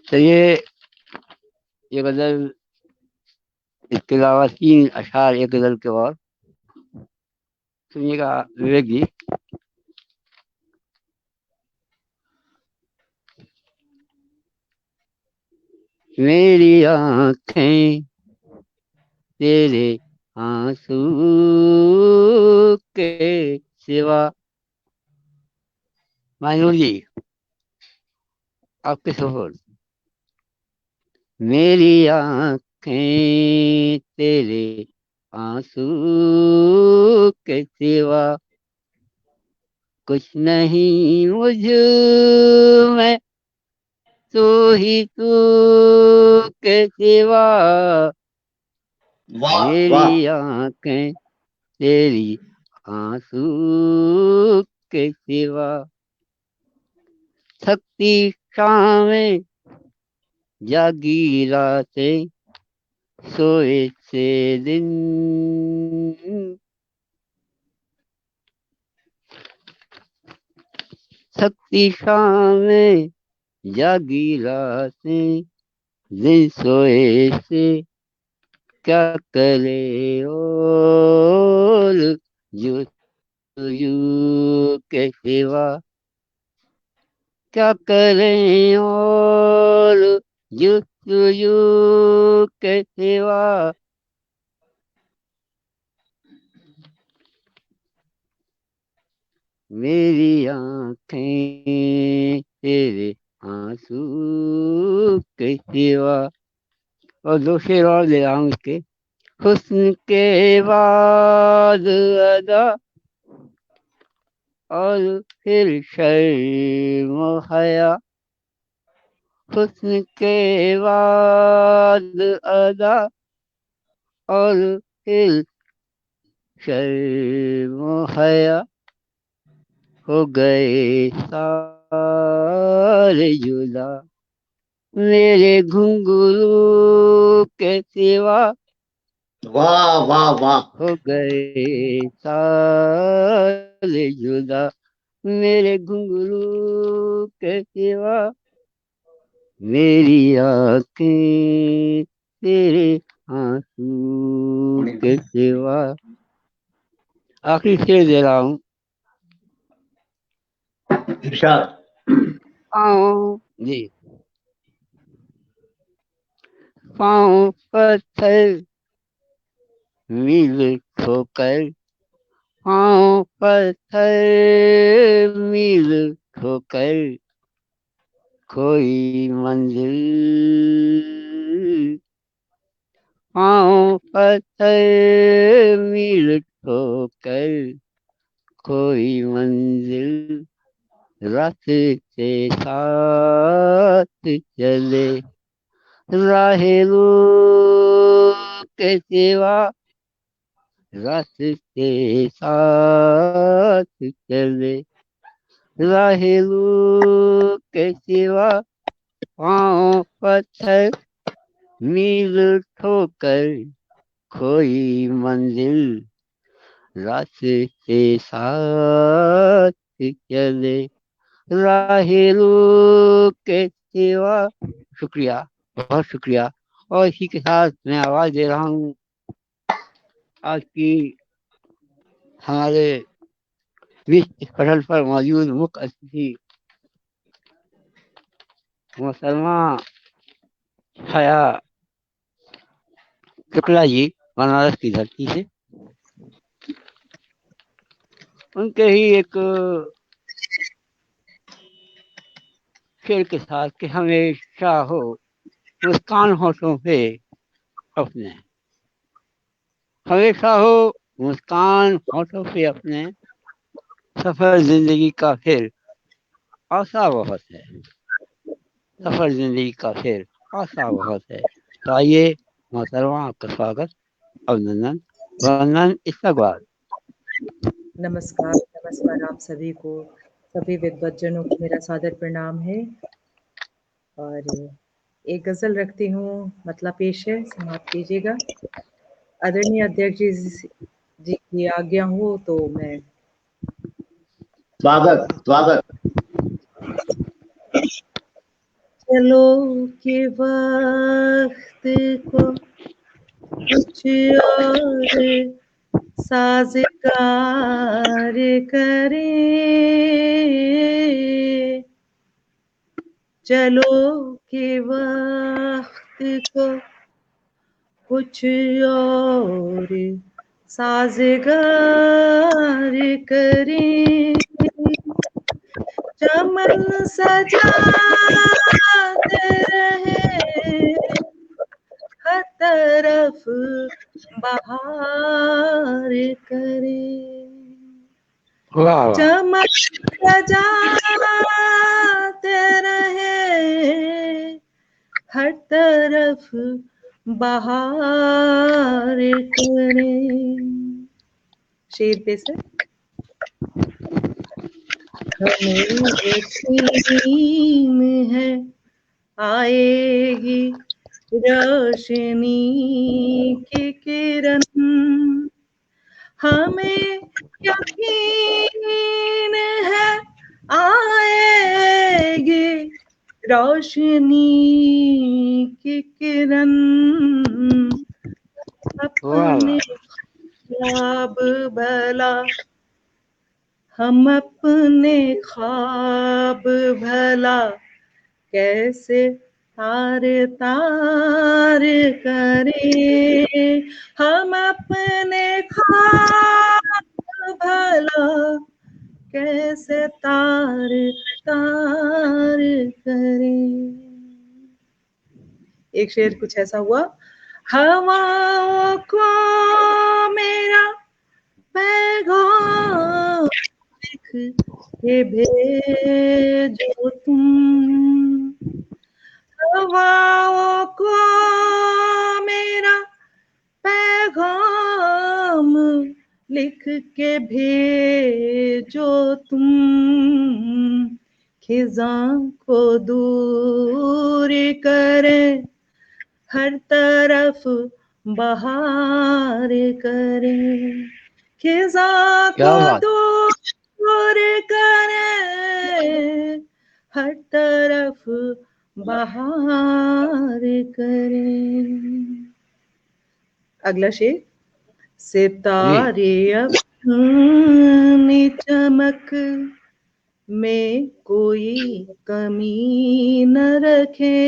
चलिए ये गजल, इसके अलावा 3 अशार एक गजल के और सुनिएगा विवेक जी। मेरी आंखें तेरे आंसू के सिवा, मायूर जी आपके सफर, मेरी आंखें तेरे आंसू के सिवा कुछ नहीं मुझ में, तू ही तू के सिवा, वाह वाह। मेरी आंखें तेरी आंसू के सिवा, थकती शामें जागी रातें सोए से दिन, थकती शामें जागी रातें दिन सोए से क्या करे और जो यू के सिवा, क्या करें और जो यू के सिवा, मेरी आंखें तेरे आंसू के सिवा। और 2 शेर और ले रहा हूँ इसके। हुस्न के बाद अदा और फिर शर्म हया, हुस्न के बाद अदा और फिर शर्म हया, हो गए सारे जुदा मेरे घुंघरू के सिवा, वाह वाह वाह। हो गए सारे जुदा मेरे घुंघरू के सिवा, मेरी आंखें तेरे आंसू के सिवा। आखिरी शेर दे रहा हूँ। इरशाद। पाँव जी, पाँव पत्थर मील ठोकर, पाँव पत्थर मील ठोकर, कोई मंजिल, पाँव पत्थर मील ठोकर, कोई मंजिल, रास्ते साथ चले, राहेलू के सिवा, रास्ते साथ चले, राहेलू के सिवा, पाँव पत्थर मील ठोकर, कोई मंजिल, रास्ते साथ चले, राहेलू के सिवा। शुक्रिया, बहुत शुक्रिया। और इसी के साथ मैं आवाज दे रहा हूँ आज की हमारे विश्व पटल पर मौजूद मुख्य अतिथि मोहतरमा छाया शुक्ला जी, बनारस की धरती से। उनके ही एक शेर के साथ कि हमेशा हो मुस्कान होठों पे अपने, हमेशा हो मुस्कान होठों पे अपने, सफर जिंदगी का फिर आशा बहुत है, सफर जिंदगी का फिर आशा बहुत है। तो आइए मोहतरमा, आपका स्वागत, अभिनंदन, वंदन, इस्तकबाल। नमस्कार, नमस्कार आप सभी को, सभी विद्वज्जनों को मेरा सादर प्रणाम है। और एक गजल रखती हूँ, मतलब पेश है, समाप्त कीजिएगा। आदरणीय अध्यक्ष जी की आज्ञा हो तो मैं स्वागत स्वागत। चलो के वक्त को कुछ और साज़गार करें, चलो के वक्त को कुछ और साज़गार करें, चमन सजाते रहे हर तरफ बहार करें, वाह वाह, चमक सजाते रहे हर तरफ बहार करें। शेर पे से हमें यकीन है आएगी रोशनी की किरण, हमें यकीन है आएगी रोशनी की किरण, अपने ख्वाब भला, हम अपने ख्वाब भला कैसे तार तार करें, हम अपने ख्वाब भला कैसे तार तार करें। एक शेर कुछ ऐसा हुआ, हवाओं को मेरा पैगाम लिख के भेजो तुम, हवाओं को मेरा पैगाम लिख के भेजो तुम, खिज़ां को दूर करे, हर तरफ बहार करे, खिज़ां क्या को बात, दूर करे, हर तरफ बहार करे। अगला शेर। जी सितारे अपनी चमक में कोई कमी न रखे,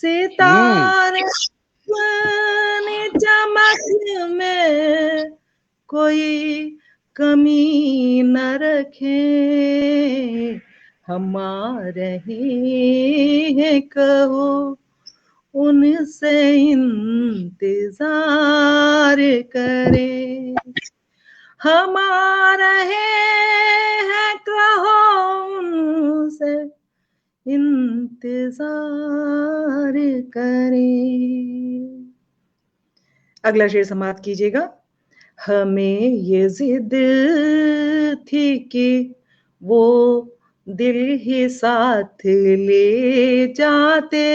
सितारे अपनी चमक में कोई कमी न रखे, हमारे ही है कहो उनसे इंतजार करे, हमारा है कहो उनसे इंतजार करे। अगला शेर समाप्त कीजिएगा। हमें ये जिद थी कि वो दिल ही साथ ले जाते,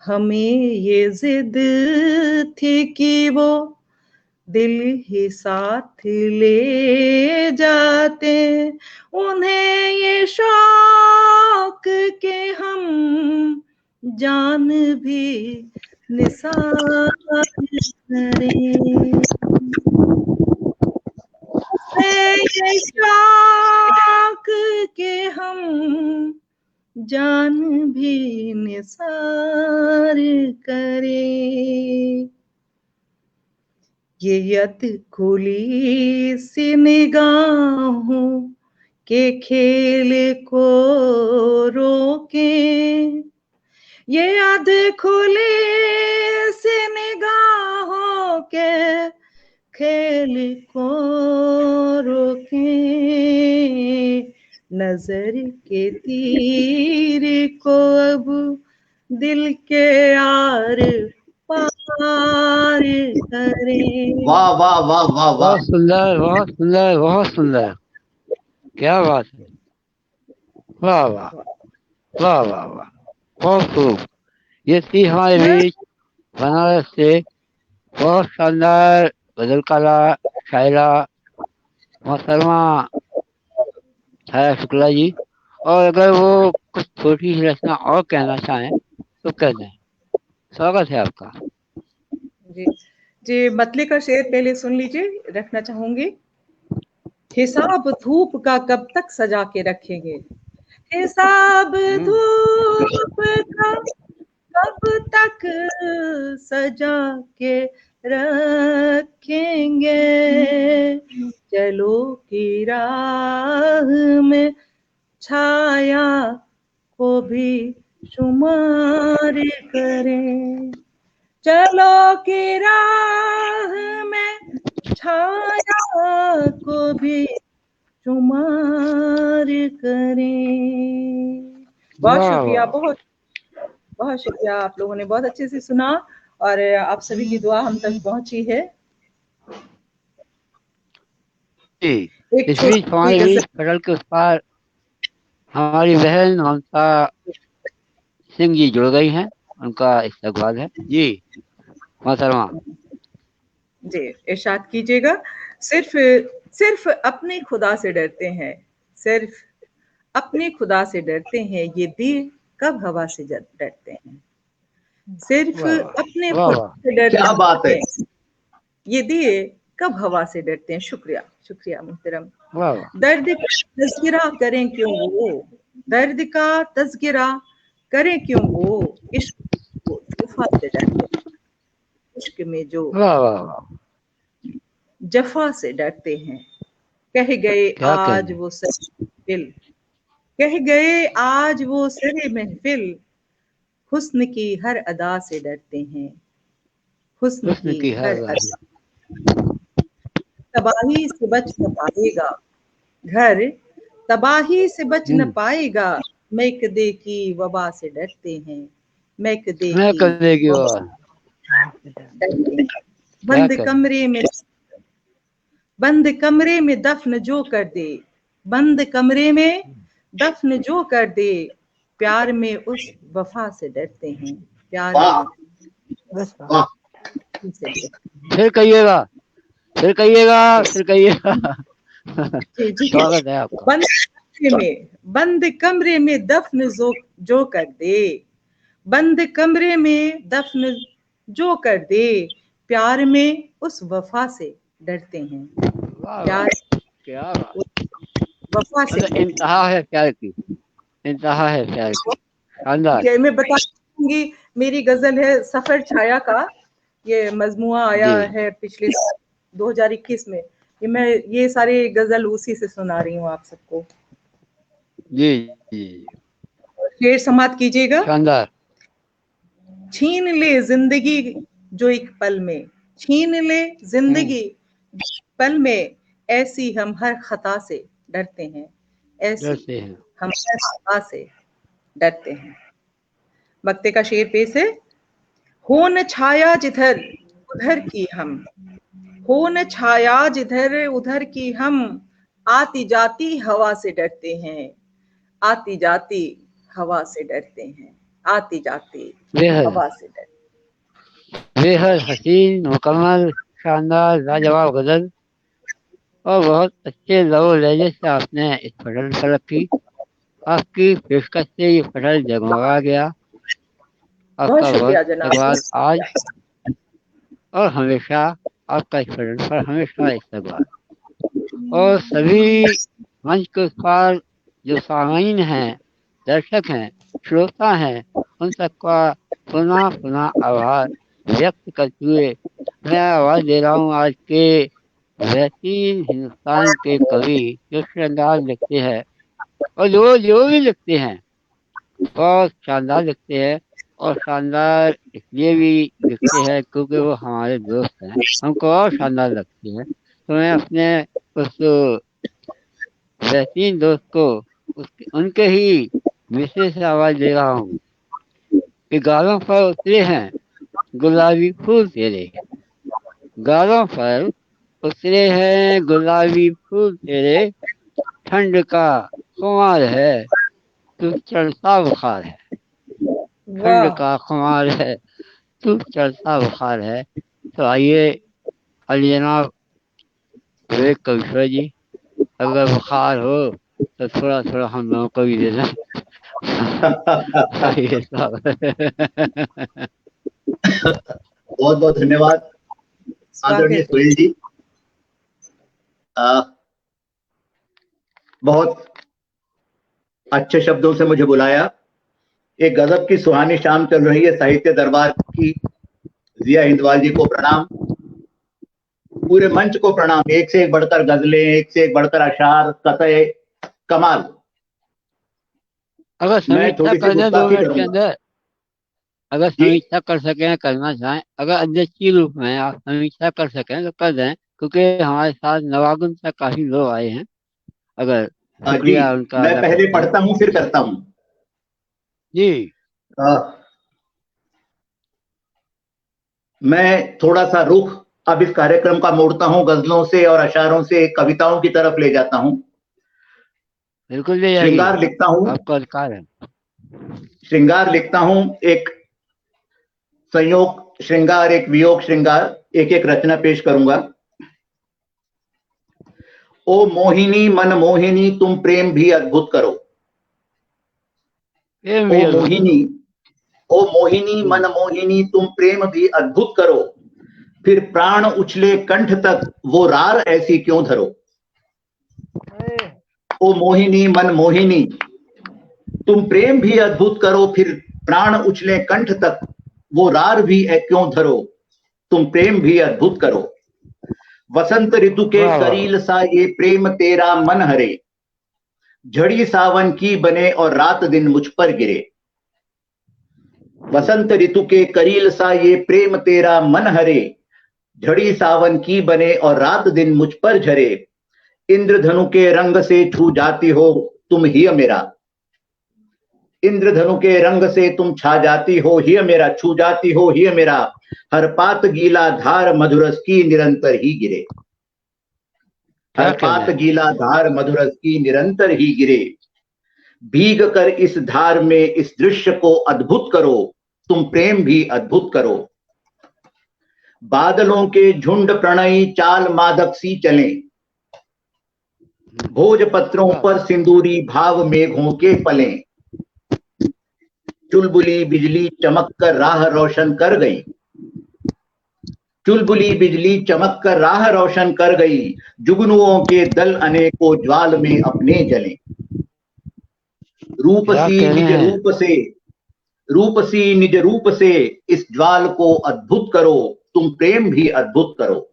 हमें ये जिद थी कि वो दिल ही साथ ले जाते, उन्हें ये शौक के हम जान भी निसार करें, ये शौक के हम जान भी निसार करें, ये यद खुली सी निगाहों के खेल को रोके, ये यद खुली सी निगाहों के खेल को रोके, नजर के तीर को अब दिल के आर पार करें। वाह वाह वाह वाह वाह, बहुत सुंदर, बहुत सुंदर, बहुत सुंदर, क्या बात है, वाह वाह वाह वाह वाह, बहुत खूब। ये थी हमारे बीच बनारस से बहुत शानदार गजल काला शायरा मोहतरमा छाया शुक्ला जी, और अगर वो कुछ छोटी सी रचना और कहना चाहें तो कह दें। स्वागत है आपका। जी जी, मतली का शेर पहले सुन लीजिए, रखना चाहूंगी। हिसाब धूप का कब तक सजा के रखेंगे, हिसाब धूप का कब तक सजा के रखेंगे, चलो की राह में छाया को भी शुमार करें, चलो की राह में छाया को भी शुमार करें। बहुत शुक्रिया, बहुत बहुत शुक्रिया, आप लोगों ने बहुत अच्छे से सुना और आप सभी की दुआ हम तक पहुंची है। इस बीच हमारे बीच पटल के उस पार हमारी बहन ममता सिंह जी जुड़ गई हैं, उनका इस्तकबाल है। जी मोहतरमा जी, इरशाद कीजिएगा। सिर्फ अपने खुदा से डरते हैं, सिर्फ अपने खुदा से डरते हैं, ये दिल कब हवा से डरते हैं, सिर्फ अपने खुदा से डरते क्या बात है, ये दिए कब हवा से डरते हैं। शुक्रिया शुक्रिया मोहतरम। दर्द का तज़किरा करें क्यों वो, दर्द का तज़किरा करें क्यों वो, इश्क को जफा से डरते हैं, इश्क में जो जफा से डरते हैं। कह गए आज वो सरे महफिल, कह गए आज वो सरे महफिल, हुस्न की हर अदा से डरते हैं, हुस्न की हर अदा। तबाही से बच न पाएगा घर, तबाही से बच न पाएगा, मैकदे की वबा से डरते हैं, मैकदे की वबा से डरते हैं। बंद कमरे में दफन जो कर दे, बंद कमरे में दफन जो कर दे, प्यार में उस वफा से डरते हैं, प्यार में वाह फिर कहिएगा, फिर कहिएगा, फिर कहिएगा। जी स्वागत है आपका। बंद कमरे में दफन जो कर दे, बंद कमरे में दफन जो कर दे, प्यार में उस वफा से डरते हैं, प्यार क्या वफा से। इंतहा है प्यार की, इंतहा है प्यार की। शानदार। मैं बता दूंगी, मेरी गजल है सफर छाया का, ये मजमुआ आया है पिछले 2021 में। मैं ये सारे गजल उसी से सुना रही हूँ आप सबको। जी जी, शेर समाप्त कीजिएगा। शानदार। छीन ले जिंदगी जो एक पल में, छीन ले जिंदगी पल में, ऐसी हम हर खता से डरते हैं, ऐसी हम हर खता से डरते हैं। वक्ते का शेर पेश है। हो न छाया जिधर उधर की हम, हो न छाया जिधर उधर की हम, आती जाती हवा से डरते हैं, आती जाती हवा से डरते हैं, आती जाती हवा से डरते। बेहद हसीन, मुकम्मल, शानदार, लाजवाब गजल और बहुत अच्छे लव लहजे से आपने इस पटल पर रखी। आपकी पेशकश से ये पटल जगमगा गया। आपका बहुत धन्यवाद आज और हमेशा। आपका इस पटल पर हमेशा इस्तकबाल। और सभी मंच के उस पार जो सामीन हैं, दर्शक हैं, श्रोता हैं, उन सबका पुनः पुनः आभार व्यक्त करते हुए मैं आवाज दे रहा हूँ आज के बेहतरीन हिंदुस्तान के कवि जो श्रृंगार लिखते हैं और जो भी लिखते हैं बहुत शानदार लिखते हैं। और शानदार इसलिए भी लिखते हैं क्योंकि वो हमारे दोस्त हैं, हमको और शानदार लगते हैं। तो मैं अपने उस बेहतरीन दोस्त को उनके ही विशेष आवाज दे रहा हूँ कि गालों पर उतरे हैं गुलाबी फूल तेरे, गालों पर उतरे हैं गुलाबी फूल तेरे, ठंड का खुमार है तू चढ़ता बुखार है, ठंड का खुमार है तू चढ़ता बुखार है। तो आइए अली जनाब विवेक कविश्वर जी, अगर बुखार हो तो थोड़ा थोड़ा हम लोगों को भी दे दें। बहुत बहुत धन्यवाद आदरणीय सुनील जी। बहुत अच्छे शब्दों से मुझे बुलाया। एक गजब की सुहानी शाम चल रही है साहित्य दरबार की। जिया हिंदवाल जी को प्रणाम, पूरे मंच को प्रणाम। एक से एक बढ़कर गजलें, एक से एक बढ़कर अशार, कतए कमाल। अगर समीक्षा कर दें 2 मिनट के अंदर, अगर समीक्षा कर सकें, करना चाहें, अगर अध्यक्ष के रूप में आप समीक्षा कर सकें तो कर दें, क्योंकि हमारे साथ नवागुन से काफी लोग आए हैं। अगर शुक्रिया उनका। मैं पहले पढ़ता हूँ फिर करता हूँ जी। मैं थोड़ा सा रुख अब इस कार्यक्रम का मोड़ता हूँ, गजलों से और अशारों से कविताओं की तरफ ले जाता हूँ। बिल्कुल ले जाइए, श्रृंगार लिखता हूँ, आपका अधिकार है। श्रृंगार लिखता हूँ, एक संयोग श्रृंगार, एक वियोग श्रृंगार, एक एक रचना पेश करूंगा। ओ मोहिनी मन मोहिनी तुम प्रेम भी अद्भुत करो, ओ मोहिनी, ओ मोहिनी मन मोहिनी तुम प्रेम भी अद्भुत करो, फिर प्राण उछले कंठ तक वो रार ऐसी क्यों धरो। ओ मोहिनी मन मोहिनी तुम प्रेम भी अद्भुत करो, फिर प्राण उछले कंठ तक वो रार भी क्यों धरो, तुम प्रेम भी अद्भुत करो। वसंत ऋतु के करील सा ये प्रेम तेरा मन हरे, झड़ी सावन की बने और रात दिन मुझ पर गिरे। वसंत ऋतु के करील सा ये प्रेम तेरा मन हरे, झड़ी सावन की बने और रात दिन मुझ पर झरे, इंद्रधनु के रंग से छू जाती हो तुम ही मेरा, इंद्रधनु के रंग से तुम छा जाती हो ही मेरा, छू जाती हो ही मेरा, हर पात गीला धार मधुरस की निरंतर ही गिरे, हर पात गीला धार मधुरस की निरंतर ही गिरे, भीग कर इस धार में इस दृश्य को अद्भुत करो, तुम प्रेम भी अद्भुत करो, बादलों के झुंड प्रणयी चाल मादक सी चले, भोजपत्रों पर सिंदूरी भाव मेघों के पले, चुलबुली बिजली चमक कर राह रोशन कर गई, चुलबुली बिजली चमक कर राह रोशन कर गई, जुगनुओं के दल अनेकों ज्वाल में अपने जले, रूपसी निज रूप से, रूपसी निज रूप से इस ज्वाल को अद्भुत करो, तुम प्रेम भी अद्भुत करो,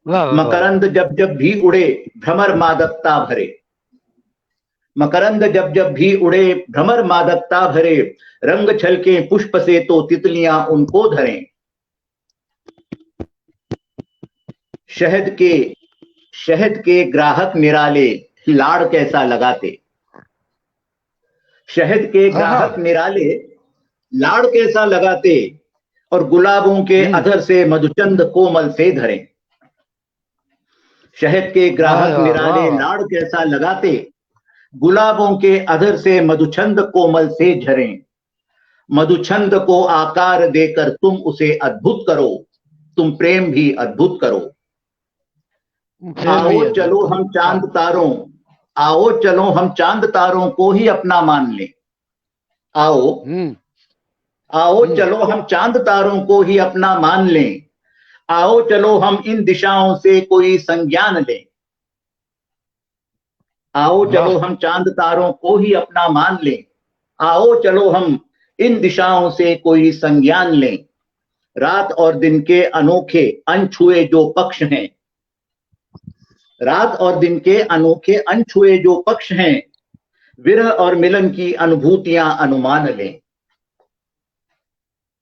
मकरंद जब जब भी उड़े भ्रमर मादकता भरे, मकरंद जब जब भी उड़े भ्रमर मादकता भरे, रंग छलके पुष्प से तो तितलियां उनको धरें, शहद के ग्राहक निराले लाड़ कैसा लगाते, शहद के ग्राहक निराले लाड़ कैसा लगाते, और गुलाबों के अधर से मधुचंद कोमल से धरें, शहद के ग्राहक निराले लाड़ कैसा लगाते, गुलाबों के अधर से मधुचंद कोमल से झरें, मधुचंद को आकार देकर तुम उसे अद्भुत करो, तुम प्रेम भी अद्भुत करो, आओ चलो हम चांद तारों, आओ चलो हम चांद तारों को ही अपना मान लें, आओ चलो हम चांद तारों को ही अपना मान लें, आओ चलो हम इन दिशाओं से कोई संज्ञान लें, आओ चलो हम चांद तारों को ही अपना मान लें, आओ चलो हम इन दिशाओं से कोई संज्ञान लें, रात और दिन के अनोखे अनछुए जो पक्ष हैं, रात और दिन के अनोखे अनछुए जो पक्ष हैं, विरह और मिलन की अनुभूतियां अनुमान लें,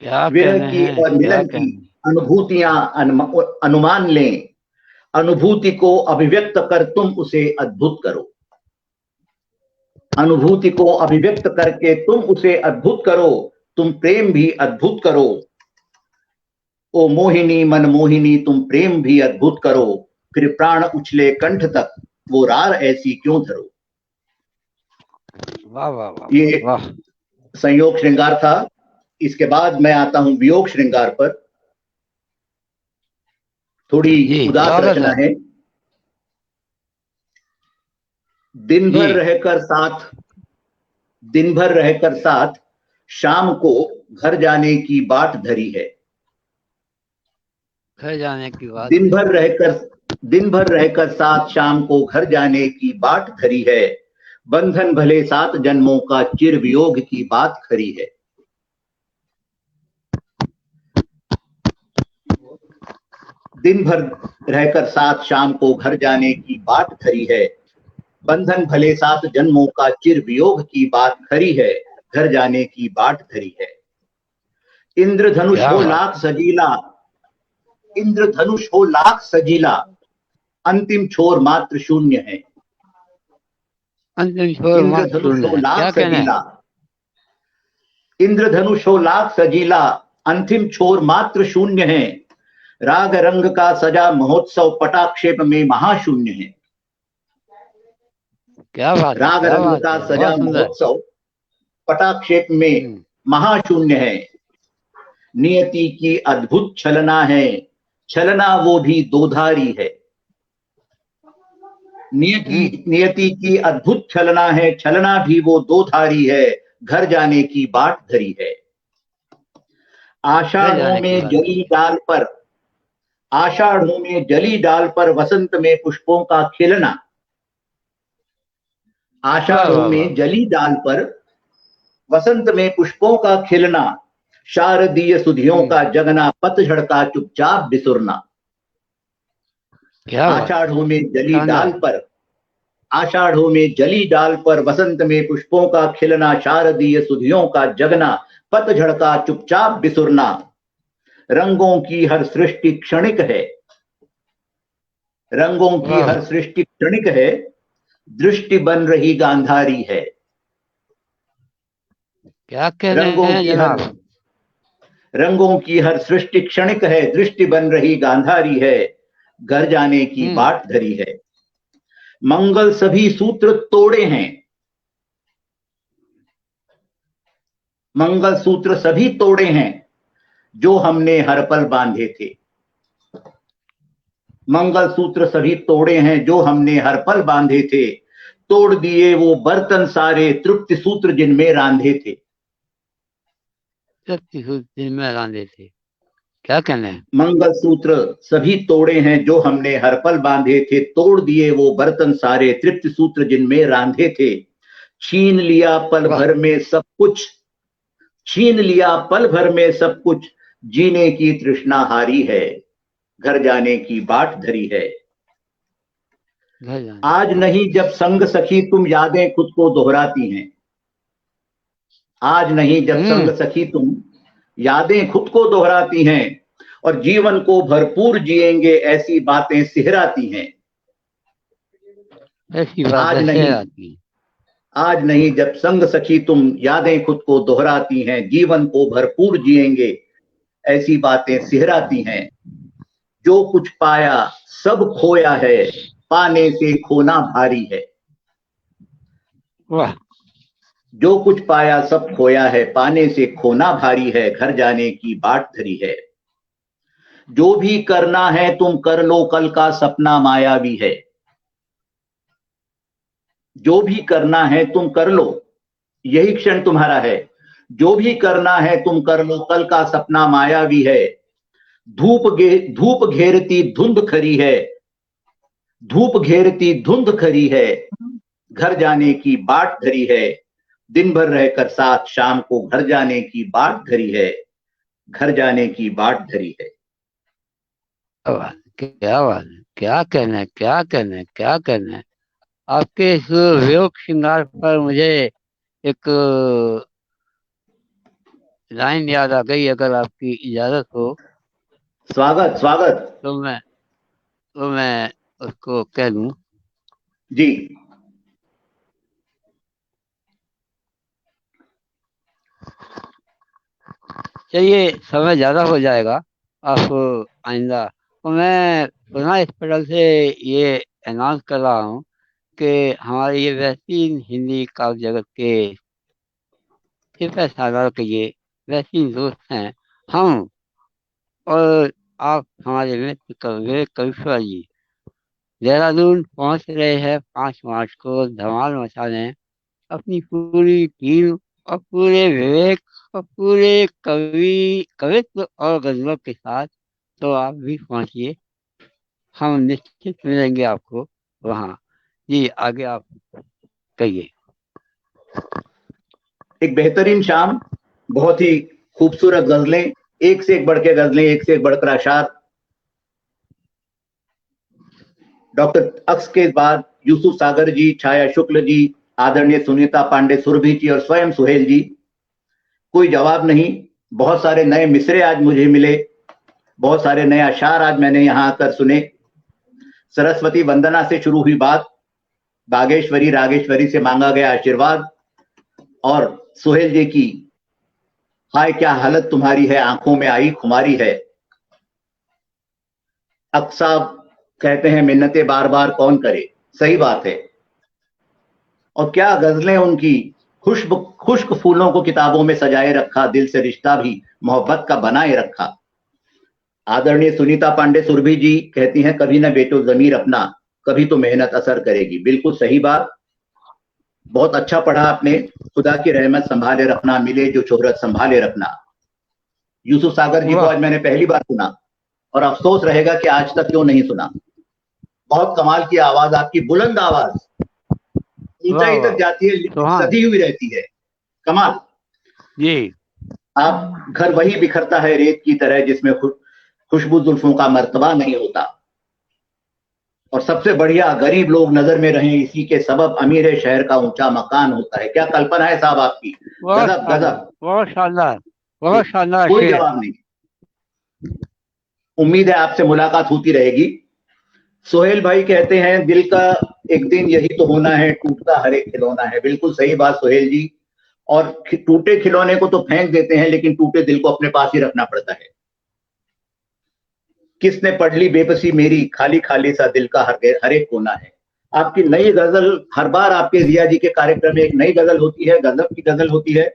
विरह की और मिलन की अनुभूतियां अनुमान लें, अनुभूति को अभिव्यक्त कर तुम उसे अद्भुत करो, अनुभूति को अभिव्यक्त करके तुम उसे अद्भुत करो, तुम प्रेम भी अद्भुत करो, ओ मोहिनी मन मोहिनी तुम प्रेम भी अद्भुत करो, फिर प्राण उछले कंठ तक वो रार ऐसी क्यों धरो। वाह वाह वाह, ये वाह। संयोग श्रृंगार था। इसके बाद मैं आता हूं वियोग श्रृंगार पर। थोड़ी उदास रचना है। दिन भर रहकर साथ शाम को घर जाने की बाट धरी है, घर जाने की बात, दिन भर रहकर साथ शाम को घर जाने की बाट धरी है, बंधन भले 7 जन्मों का चिर वियोग की बात खरी है। दिन भर रहकर साथ शाम को घर जाने की बात खरी है, बंधन भले 7 जन्मों का चिर वियोग की बात खरी है, घर जाने की बाट धरी है। इंद्रधनुष हो लाख सजीला, इंद्रधनुष हो लाख सजीला, अंतिम छोर मात्र शून्य है। इंद्रधनुष हो लाख सजीला, इंद्रधनुष हो लाख सजीला, अंतिम छोर मात्र शून्य है। राग रंग का सजा महोत्सव पटाक्षेप में महाशून्य है। क्या बात, राग रंग का सजा महोत्सव पटाक्षेप में महाशून्य है। नियति की अद्भुत छलना है, छलना वो भी दोधारी है। नियति की अद्भुत छलना है, छलना भी वो दोधारी है, घर जाने की बाट धरी है। आषाढ़ों में जली डाल पर, आषाढ़ों में जली डाल पर वसंत में पुष्पों का खिलना, आषाढ़ों में जली डाल पर वसंत में पुष्पों का खिलना, शारदीय सुधियों का जगना, पतझड़ का चुपचाप बिसुरना। आषाढ़ों में जली डाल पर, आषाढ़ों में जली डाल पर वसंत में पुष्पों का खिलना, शारदीय सुधियों का जगना, पतझड़ का चुपचाप बिसुरना, रंगों की हर सृष्टि क्षणिक है, रंगों की वाह। हर सृष्टि क्षणिक है, दृष्टि बन रही गांधारी है। क्या कह रहे रंगों हैं की हर जनाब? रंगों की हर सृष्टि क्षणिक है, दृष्टि बन रही गांधारी है, घर जाने की बाट धरी है। मंगल सभी सूत्र तोड़े हैं, मंगल सूत्र सभी तोड़े हैं, जो हमने हर पल बांधे थे। मंगल सूत्र सभी तोड़े हैं, जो हमने हर पल बांधे थे, तोड़ दिए वो बर्तन सारे, तृप्ति सूत्र जिनमें रांधे थे। तृप्ति सूत्र जिनमें रांधे थे, क्या कहना है? मंगल सूत्र सभी तोड़े हैं, जो हमने हर पल बांधे थे, तोड़ दिए वो बर्तन सारे, तृप्ति सूत्र जिनमें रांधे थे। छीन लिया पल भर में सब कुछ, छीन लिया पल भर में सब कुछ, जीने की तृष्णा हारी है, घर जाने की बाट धरी है। आज नहीं जब संग सखी तुम यादें खुद को दोहराती हैं, आज नहीं जब संग सखी तुम यादें खुद को दोहराती हैं, और जीवन को भरपूर जिएंगे ऐसी बातें सिहराती हैं। ऐसी बातें सिहराती हैं। आज नहीं जब संग सखी तुम यादें खुद को दोहराती हैं, जीवन को भरपूर जिएंगे ऐसी बातें सिहराती हैं। जो कुछ पाया सब खोया है, पाने से खोना भारी है। वाह। जो कुछ पाया सब खोया है, पाने से खोना भारी है, घर जाने की बाट धरी है। जो भी करना है तुम कर लो, कल का सपना मायावी है। जो भी करना है तुम कर लो, यही क्षण तुम्हारा है। जो भी करना है तुम कर लो, कल का सपना मायावी है। धूप घेरती धुंध खरी है, धूप घेरती धुंध खरी है, घर जाने की बाट धरी है। दिन भर रहकर साथ, शाम को घर जाने की बाट धरी है, घर जाने की बाट धरी है। क्या बात है, क्या कहना है, क्या कहना है, क्या कहना है। आपके इस वियोग श्रृंगार पर मुझे एक लाइन याद आ गई, अगर आपकी इजाजत हो। स्वागत स्वागत। तो मैं उसको कह दूं। जी। चलिए, समय ज्यादा हो जाएगा, आप आइंदा। तो मैं पुनः इस पटल से ये अनाउंस कर रहा हूँ कि हमारे ये वैसीन हिंदी काव्य जगत के सिपहसालार के ये वैसीन दोस्त हैं हम, और आप हमारे मित्र कविश्वर जी देहरादून पहुंच रहे हैं 5 मार्च को धमाल मचाने अपनी पूरी टीम और पूरे विवेक और पूरे कवित्व और गजलों के साथ। तो आप भी पहुंचिए, हम निश्चित मिलेंगे आपको वहाँ। जी, आगे आप कहिए। एक बेहतरीन शाम, बहुत ही खूबसूरत गजलें, एक से एक बढ़ के गजलें, एक से एक बढ़कर अशार। डॉक्टर अक्स के बाद यूसुफ सागर जी, छाया शुक्ल जी, आदरणीय सुनीता पांडे सुरभि जी और स्वयं सुहेल जी। कोई जवाब नहीं। बहुत सारे नए मिसरे आज मुझे मिले, बहुत सारे नए अशार आज मैंने यहाँ आकर सुने। सरस्वती वंदना से शुरू हुई बात, बागेश्वरी रागेश्वरी से मांगा गया आशीर्वाद, और सुहेल जी की हाय क्या हालत तुम्हारी है, आंखों में आई खुमारी है। अक्साब कहते हैं मिन्नतें बार बार कौन करे, सही बात है। और क्या गजलें उनकी, खुश्क फूलों को किताबों में सजाए रखा, दिल से रिश्ता भी मोहब्बत का बनाए रखा। आदरणीय सुनीता पांडे सुरभि जी कहती हैं कभी ना बेटो जमीर अपना, कभी तो मेहनत असर करेगी। बिल्कुल सही बात, बहुत अच्छा पढ़ा आपने। खुदा की रहमत संभाले रखना, मिले जो शोहरत संभाले रखना। यूसुफ सागर जी को आज मैंने पहली बार सुना और अफसोस रहेगा कि आज तक क्यों नहीं सुना। बहुत कमाल की आवाज आपकी, बुलंद आवाज, ऊंचाई तक जाती है लेकिन सधी हुई रहती है। कमाल जी। आप घर वही बिखरता है रेत की तरह, जिसमें खुशबू जुल्फों का मर्तबा नहीं होता। और सबसे बढ़िया गरीब लोग नजर में रहें, इसी के सबब अमीर शहर का ऊंचा मकान होता है। क्या कल्पना है साहब आपकी, बहुत गजब शानदार, गजब, बहुत शानदार, बहुत शानदार कोई शेर। जवाब नहीं। उम्मीद है आपसे मुलाकात होती रहेगी। सोहेल भाई कहते हैं दिल का एक दिन यही तो होना है, टूटता हर एक खिलौना है। बिल्कुल सही बात सोहेल जी। और टूटे खिलौने को तो फेंक देते हैं, लेकिन टूटे दिल को अपने पास ही रखना पड़ता है। किसने पढ़ ली बेबसी मेरी, खाली खाली सा दिल का हर एक कोना है। आपकी नई गजल, हर बार आपके जिया जी के कार्यक्रम में एक नई गजल होती है, गजब की गजल होती है।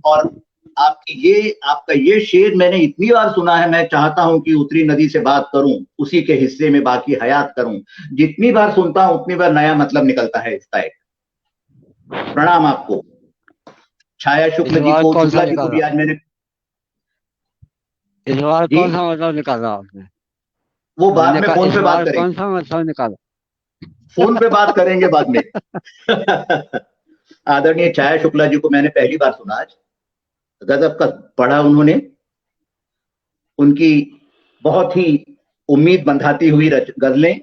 और आपका ये शेर मैंने इतनी बार सुना है, मैं चाहता हूं कि उतरी नदी से बात करूं, उसी के हिस्से में बाकी हयात करूं। जितनी बार सुनता हूं उतनी बार नया मतलब निकलता है इसका एक। प्रणाम आपको। छाया शुक्ल जी को, कौन सा शुक्ला जी को भी निकाला, आज मैंने इस बार जी, कौन सा मतलब निकाला आपने? वो बाद हमने में कहा फोन इस पे बात बार करेंगे, कौन सा मतलब निकाला। फोन पे बात करेंगे बाद में। आदरणीय छाया शुक्ला जी को मैंने पहली बार सुना आज, गजब का पढ़ा उन्होंने। उनकी बहुत ही उम्मीद बंधाती हुई गजलें,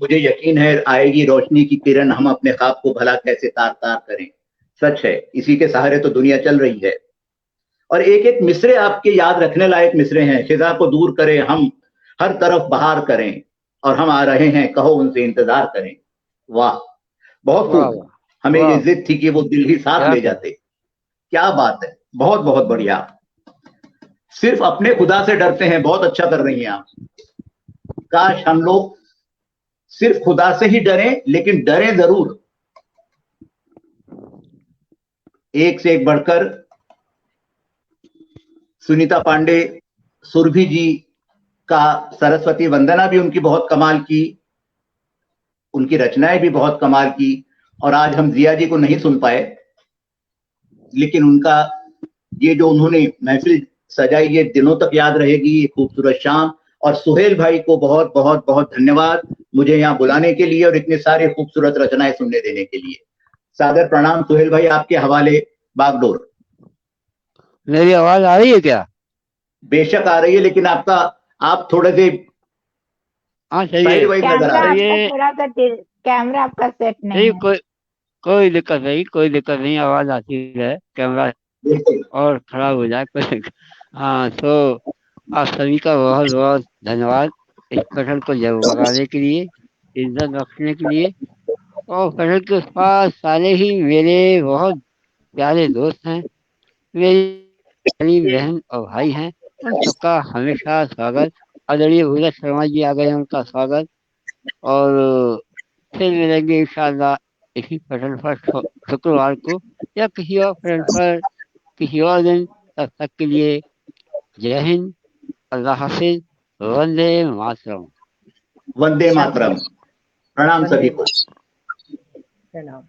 मुझे यकीन है आएगी रोशनी की किरण, हम अपने ख्वाब को भला कैसे तार तार करें। सच है, इसी के सहारे तो दुनिया चल रही है। और एक एक मिसरे आपके याद रखने लायक मिसरे हैं। खिजा को दूर करें हम, हर तरफ बहार करें, और हम आ रहे हैं कहो उनसे इंतजार करें। वाह, बहुत वाह खूब। वाह हमें ये वाह, जिद थी कि वो दिल ही साथ क्या ले क्या। जाते। क्या बात है, बहुत बहुत बढ़िया। सिर्फ अपने खुदा से डरते हैं, बहुत अच्छा कर रही हैं आप। काश हम लोग सिर्फ खुदा से ही डरें, लेकिन डरें जरूर। एक से एक बढ़कर सुनीता पांडे, सुरभि जी का सरस्वती वंदना भी उनकी बहुत कमाल की, उनकी रचनाएं भी बहुत कमाल की। और आज हम जिया जी को नहीं सुन पाए, लेकिन उनका ये जो उन्होंने महफिल सजाई, ये दिनों तक याद रहेगी, ये खूबसूरत शाम। और सुहेल भाई को बहुत बहुत बहुत धन्यवाद मुझे यहाँ बुलाने के लिए और इतने सारे खूबसूरत रचनाएं सुनने देने के लिए। सादर प्रणाम सुहेल भाई, आपके हवाले बागडोर। मेरी आवाज आ रही है क्या? बेशक आ रही है, लेकिन आप थोड़े से हाँ साइड चलिए। वाइज नजर आ कैमरा रहे हैं। आपका ये थोड़ा सा कैमरा आपका सेट नहीं है। कोई दिक्कत नहीं, कोई दिक्कत नहीं, आवाज आती है, कैमरा बिल्कुल। और खराब हो जाए कोई हाँ, तो आप सभी का बहुत बहुत धन्यवाद इस फसल को जगमगाने के लिए, इज्जत रखने के लिए। और फसल के पास सारे ही मेरे बहुत प्यारे दोस्त हैं, मेरी बड़ी बहन और भाई हैं, उन सबका हमेशा स्वागत। आदरणीय भूरत शर्मा जी आ गए हैं, उनका स्वागत। और फिर मिलेंगे इंशाअल्लाह इसी फसल पर शुक्रवार को, या किसी और फसल पर किसी और दिन। तब तक के लिए जय हिंद, अल्लाह हाफिज, वंदे मातरम। वंदे मातरम। प्रणाम वंदे सभी को। मातरम। प्रणाम।